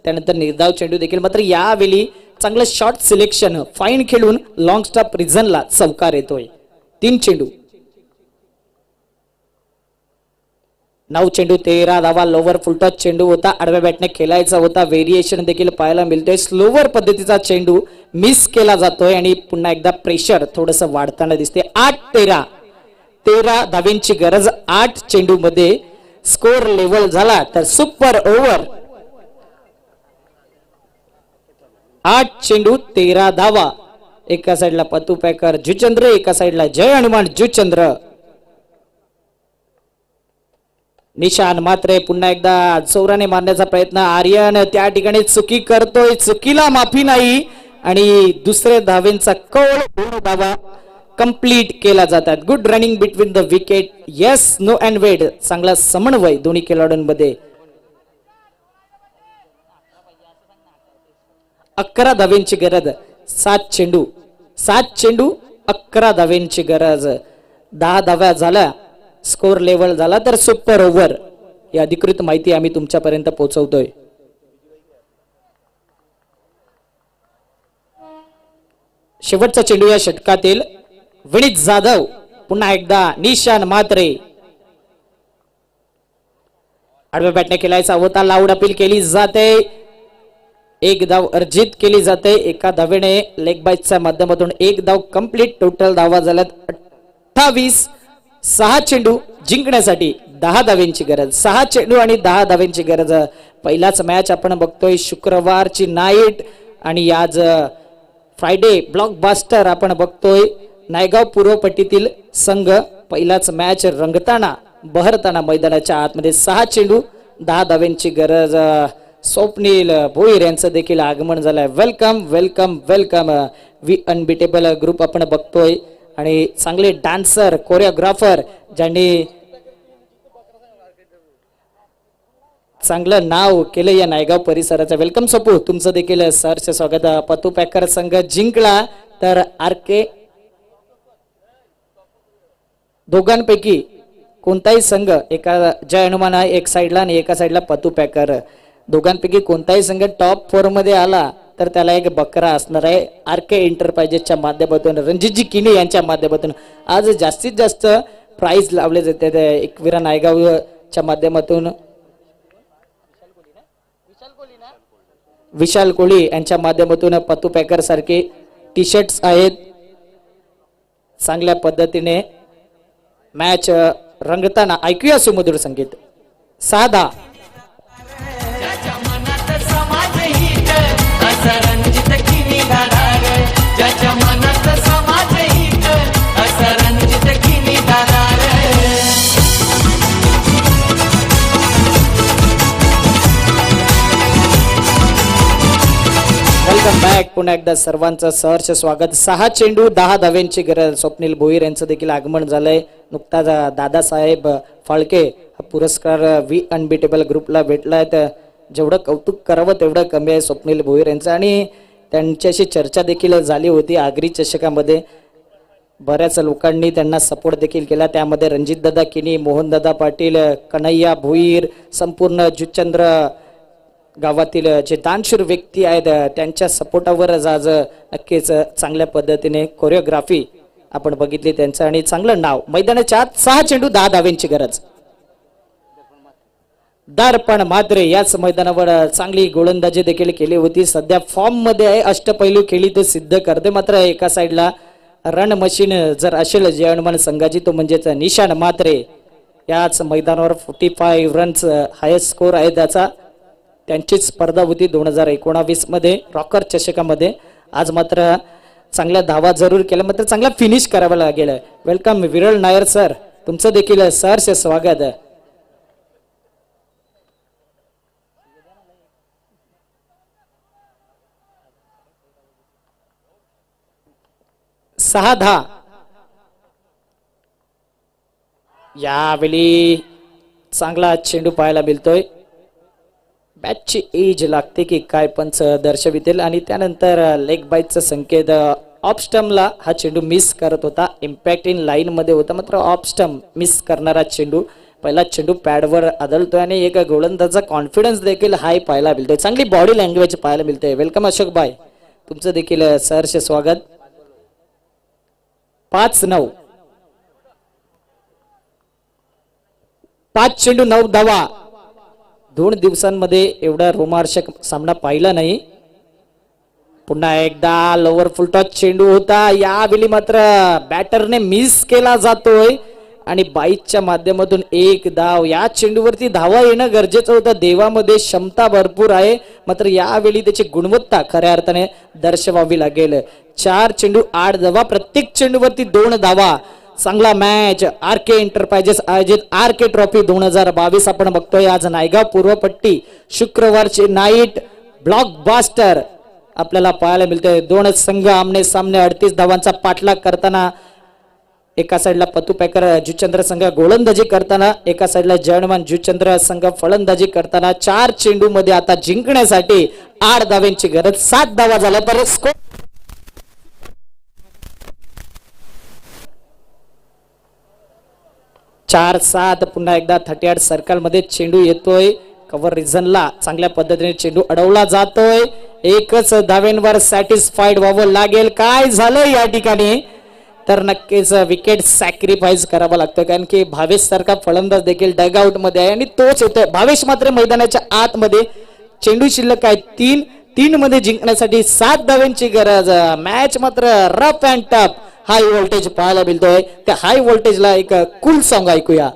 त्यानंतर निर्धाव चेंडू देखील. मात्र यावेळी चांगलं शॉर्ट सिलेक्शन फाईन खेळून लॉंग स्टॉप रिझनला चौकार येतोय. 3 चेंडू, 9 चेंडू 13 धावा. लोवर फुलटॉस चेंडू होता, आडव्या बॅटने खेळायचा होता. व्हेरिएशन देखील पाहायला मिळतोय. स्लोवर पद्धतीचा चेंडू मिस केला जातोय आणि पुन्हा एकदा प्रेशर थोडस वाढताना दिसते. 13 धाव्यांची गरज 8 चेंडू मध्ये. स्कोर लेवल झाला तर सुपर ओव्हर. 8 चेंडू 13 धावा. एका साइडला पतू पॅकर जुचंद्र, एका साइडला जय हनुमान जुचंद्र. निशान मात्र पुन्हा एकदा चौराने मारण्याचा प्रयत्न. आर्यन त्या ठिकाणी चुकी करतोय, चुकीला माफी नाही आणि दुसऱ्या धावेंचा कौल. 2 धावा कंप्लीट केला जातात. Good running between the wicket. Yes no and wait. चांगला समन्वय दोन्ही खेळाडूंमध्ये. 11 धाव्यांची गरज. 7 चेंडू 11 धाव्यांची गरज. 10 धाव्या झाल्या, स्कोर लेवल झाला तर सुपर ओव्हर. ही अधिकृत माहिती आम्ही तुमच्यापर्यंत पोहोचवतोय. शेवटचा चेंडू या षटकातील. विनीत जाधव पुन्हा एकदा निशान मात्रे. आडव्या बॅटने खेळायचा होता, लाऊड अपील केली जाते. 1 धाव अर्जित केली जाते. एका धावेने लेग बाईटच्या माध्यमातून 1 धाव कंप्लीट. टोटल धावा झाल्यात 28. 6 चेंडू जिंकण्यासाठी 10 धाव्यांची गरज. 6 चेंडू आणि 10 धाव्यांची गरज. पहिलाच मॅच आपण बघतोय शुक्रवारची नाईट आणि आज फ्रायडे ब्लॉकबास्टर आपण बघतोय. नायगाव पूर्वपट्टीतील संघ पहिलाच मॅच रंगताना बहरताना मैदानाच्या आतमध्ये. 6 चेंडू 10 धाव्यांची गरज. स्वप्नील भोईर यांचं देखील आगमन झालंय. Welcome welcome welcome. We unbeatable group आपण बघतोय आणि चांगले डान्सर कोरिओग्राफर ज्यांनी चांगलं नाव केलं या नायगाव परिसराचं. वेलकम सपू, तुमचं देखील सरचे स्वागत. पतू पॅकर संघ जिंकला तर आरके दोघांपैकी कोणताही संघ, एका जय हनुमान आहे एक साइडला आणि एका साइडला पतू पॅकर, दोघांपैकी कोणताही संघ टॉप 4 मध्ये आला तर त्याला एक बकरा असणार आहे. आरके एंटरप्राइजेसच्या माध्यमातून, रणजितजी किनी यांच्या माध्यमातून आज जास्तीत जास्त प्राइज लावले जाते. एकविरा नायगावच्या माध्यमातून विशाल कोळी यांच्या माध्यमातून पतू पॅकर सारखे टी शर्ट्स आहेत. चांगल्या पद्धतीने मॅच रंगताना ऐकूया सुमधुर संगीत. 6 ज्याच्या मनात समाज हित असं रणजित किनी दादार. ज्याच्या मनात समाज हित असं रणजित किनी दादार. Welcome back. पुन्हा एकदा सर्वांचं सहर्ष स्वागत. 6 चेंडू 10 धाव्यांची गरज. स्वप्नील भोईर यांचं देखील आगमन झालंय. नुकताच दादासाहेब फाळके हा पुरस्कार वी अनबिटेबल ग्रुपला भेटलाय. तर जेवढं कौतुक करावं तेवढं कमी आहे स्वप्नील भोईर यांचं. आणि त्यांच्याशी चर्चा देखील झाली होती आगरी चषकामध्ये. बऱ्याच लोकांनी त्यांना सपोर्ट देखील केला. त्यामध्ये रणजितदादा किनी, मोहनदादा पाटील, कन्हैया भोईर, संपूर्ण जुचंद्र गावातील जे दानशूर व्यक्ती आहेत त्यांच्या सपोर्टावरच आज नक्कीच चांगल्या पद्धतीने कोरिओग्राफी आपण बघितली त्यांचं आणि चांगलं नाव. मैदानाच्या आत 6 चेंडू 10 धाव्यांची गरज. दर्पण मात्रे याच मैदानावर चांगली गोलंदाजी देखील केली होती. सध्या फॉर्म मध्ये आहे. अष्टपैलू खेळी तो सिद्ध करते. मात्र एका साइडला रन मशीन जर असेल जय हनुमान संघाची तो म्हणजेच निशान मात्रे. याच मैदानावर 45 रन्स हायेस्ट स्कोर आहे त्याचा. त्यांचीच स्पर्धा होती 2019 मध्ये रॉकर चषकामध्ये. आज मात्र चांगल्या धावा जरूर केल्या, मात्र चांगला फिनिश करावा लागेल. वेलकम विरल नायर सर, तुमचं देखील सहर्ष स्वागत. सहा दहा यावेळी चांगला चेंडू पाहायला मिळतोय. बॅटची एज लागते की काय पंच दर्शवितील आणि त्यानंतर लेग बाईटचा संकेत. ऑफ स्टंपला हा चेंडू मिस करत होता, इम्पॅक्ट इन लाईन मध्ये होता, मात्र ऑफ स्टंप मिस करणारा चेंडू. पहिला चेंडू पॅडवर आदळतोय आणि एक गोलंदाजाचा कॉन्फिडन्स देखील हाय पाहायला मिळतोय, चांगली बॉडी लँग्वेज पाहायला मिळते. वेलकम अशोक भाई, तुमचं देखील सहर्ष स्वागत. 5-9, 5 चेंडू 9 धावा. 2 दिवसांमध्ये एवढा रोमांचक सामना पाहिला नाही. पुन्हा एकदा लोअर फुल टॉस चेंडू होता, यावेळी मात्र बॅटरने मिस केला जातोय आणि बाईकच्या माध्यमातून एक धाव. या चेंडूवरती धावा येणं गरजेचं होतं, देवामध्ये क्षमता भरपूर आहे, मात्र यावेळी त्याची गुणवत्ता खऱ्या अर्थाने दर्शवावी लागेल. 4 चेंडू 8 धावा, प्रत्येक चेंडूवरती 2 धावा. चांगला मॅच. आर के एंटरप्राइजेस आयोजित आर के ट्रॉफी 2022 आपण बघतोय. आज नायगाव पूर्वपट्टी शुक्रवारची नाईट ब्लॉकबास्टर आपल्याला पाहायला मिळतोय. 2 संघ आमने सामने 38 धावांचा पाठलाग करताना. एका साईडला पतू पॅकर जुचंद्र संघ गोलंदाजी करताना, एका साईडला जर्मन जुचंद्र संघ फलंदाजी करताना. 4 चेंडू मध्ये आता जिंकण्यासाठी 8 धावांची गरज. 7 धावा झाल्या तर स्कोर 4-7. पुन्हा एकदा 38 सर्कल मध्ये चेंडू येतोय. कव्हर रिझनला चांगल्या पद्धतीने चेंडू अडवला जातोय. एकच धावेंवर सॅटिस्फाईड व्हावं लागेल. काय झालं या ठिकाणी तर नक्कीच विकेट सॅक्रिफाईस करावा लागतं, कारण की भावेश सारखा फलंदाज देखील डगआउट मध्ये आहे आणि तोच येतोय. भावेश मात्र मैदानाच्या आतमध्ये. चेंडू शिल्लक आहे 3 मध्ये जिंकण्यासाठी 7 धावांची गरज. मॅच मात्र rough and tough, high voltage पाहायला मिळतोय. त्या हाय व्होल्टेजला एक कूल सॉंग ऐकूया.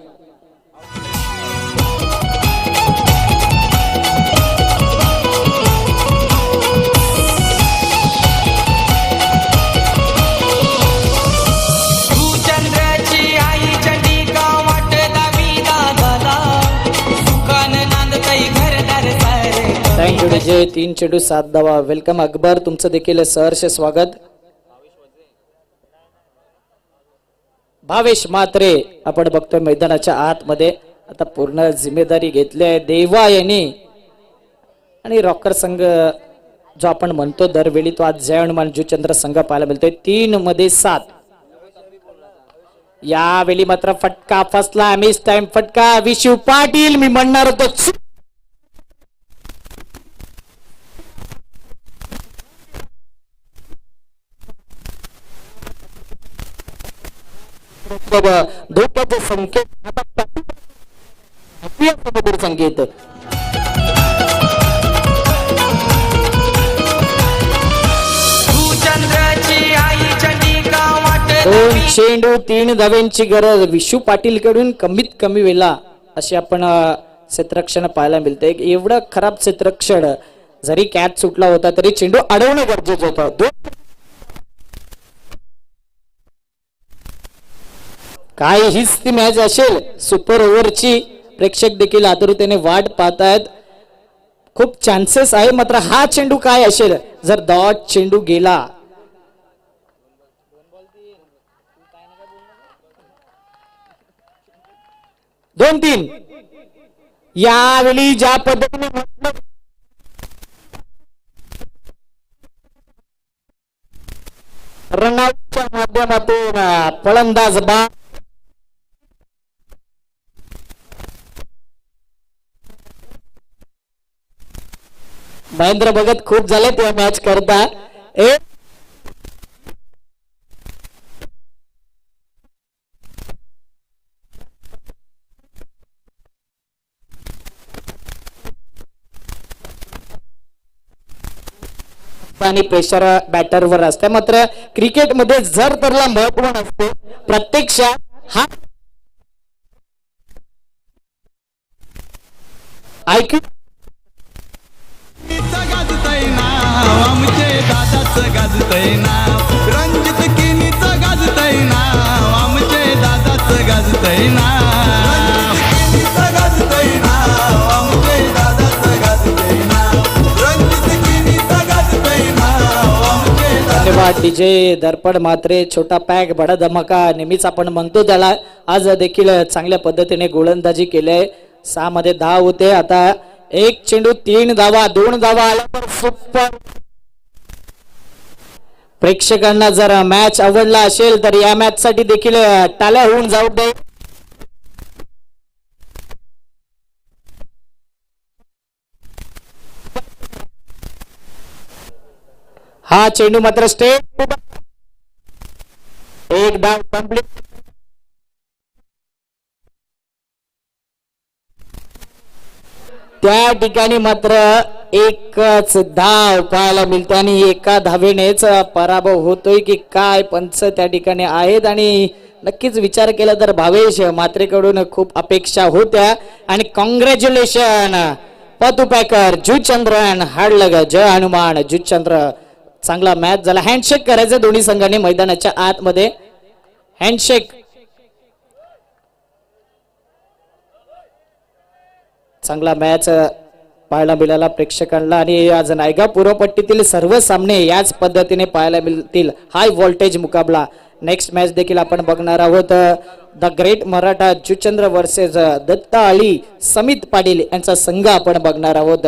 थँक्यू विजय. 3 चेंडू 7 धावा. वेलकम अकबर, तुमचं देखील सहर्ष स्वागत. भावेश मात्रे आपण बघतोय मैदानाच्या आतमध्ये. आता पूर्ण जिम्मेदारी घेतली आहे देवा यांनी आणि रॉकर संघ जो आपण म्हणतो दरवेळी, तो आज जयमान जुचंद्र संघ पाहायला मिळतोय. 3 मध्ये 7. यावेळी मात्र फटका फसला, मिस टाइम फटका. विशू पाटील मी म्हणणार होतो धोक्याचे संकेत. संकेत 2 चेंडू 3 धावांची गरज. विशू पाटील कडून कमीत कमी वेळा असे आपण क्षेत्ररक्षण पाहायला मिळते. एवढं खराब क्षेत्ररक्षण, जरी कॅच सुटला होता तरी चेंडू अडवणं गरजेचं होतं. काय हीच ती मॅच असेल सुपर ओव्हरची. प्रेक्षक देखील आतुरतेने वाट पाहतायत. खूप चान्सेस आहे, मात्र हा चेंडू काय असेल जर डॉट चेंडू गेला. दोन 3. यावेळी ज्या पद्धतीने रनआउटच्या माध्यमातून फलंदाज बा महेंद्र भगत खूप झाले त्या मॅच करता. आणि प्रेशर बॅटरवर असते, मात्र क्रिकेटमध्ये जर त्याला महत्व नसते. प्रत्यक्षात हा ऐकू गाजतय नाव आमचे दादाचं गाजतय नाव. रणजित किनीचं गाजतय नाव आमचे दादाचं गाजतय नाव. गाजतय नाव आमचे दादाचं गाजतय नाव. रणजित किनीचं गाजतय नाव आमचे. धन्यवाद डीजे दर्पण मात्रे. छोटा पॅक बडा धमाका नेहमीच आपण म्हणतो त्याला. आज देखील चांगल्या पद्धतीने गोलंदाजी केली. 6 मध्ये 10 होते. आता एक चेंडू 3 धावा, 2 धावा आल्या तर सुपर. प्रेक्षकांना जर मॅच आवडला असेल तर या मॅच साठी देखील टाळ्या होऊन जाऊ दे. हा चेंडू मात्र स्टेट. एक डाव कंप्लीट. त्या ठिकाणी मात्र एकच धाव पाहायला मिळते आणि एका धावेनेच पराभव होतोय की काय पंच त्या ठिकाणी आहेत. आणि नक्कीच विचार केला तर भावेश मात्रेकडून खूप अपेक्षा होत्या. आणि कॉंग्रॅच्युलेशन पतुपॅकर, जुचंद्रन हाडलग, जय हनुमान जुचंद्र. चांगला मॅच झाला. हँडशेक करायचं दोन्ही संघांनी मैदानाच्या आतमध्ये. हँडशेक. चांगला मॅच पाहायला मिळाला प्रेक्षकांना. आणि आज नायगाव पूर्वपट्टीतील सर्व सामने याच पद्धतीने पाहायला मिळतील. हाय व्होल्टेज मुकाबला. नेक्स्ट मॅच देखील आपण बघणार आहोत. The great Maratha Juchandra versus Datta Ali Samit Patil यांचा संघ आपण बघणार आहोत.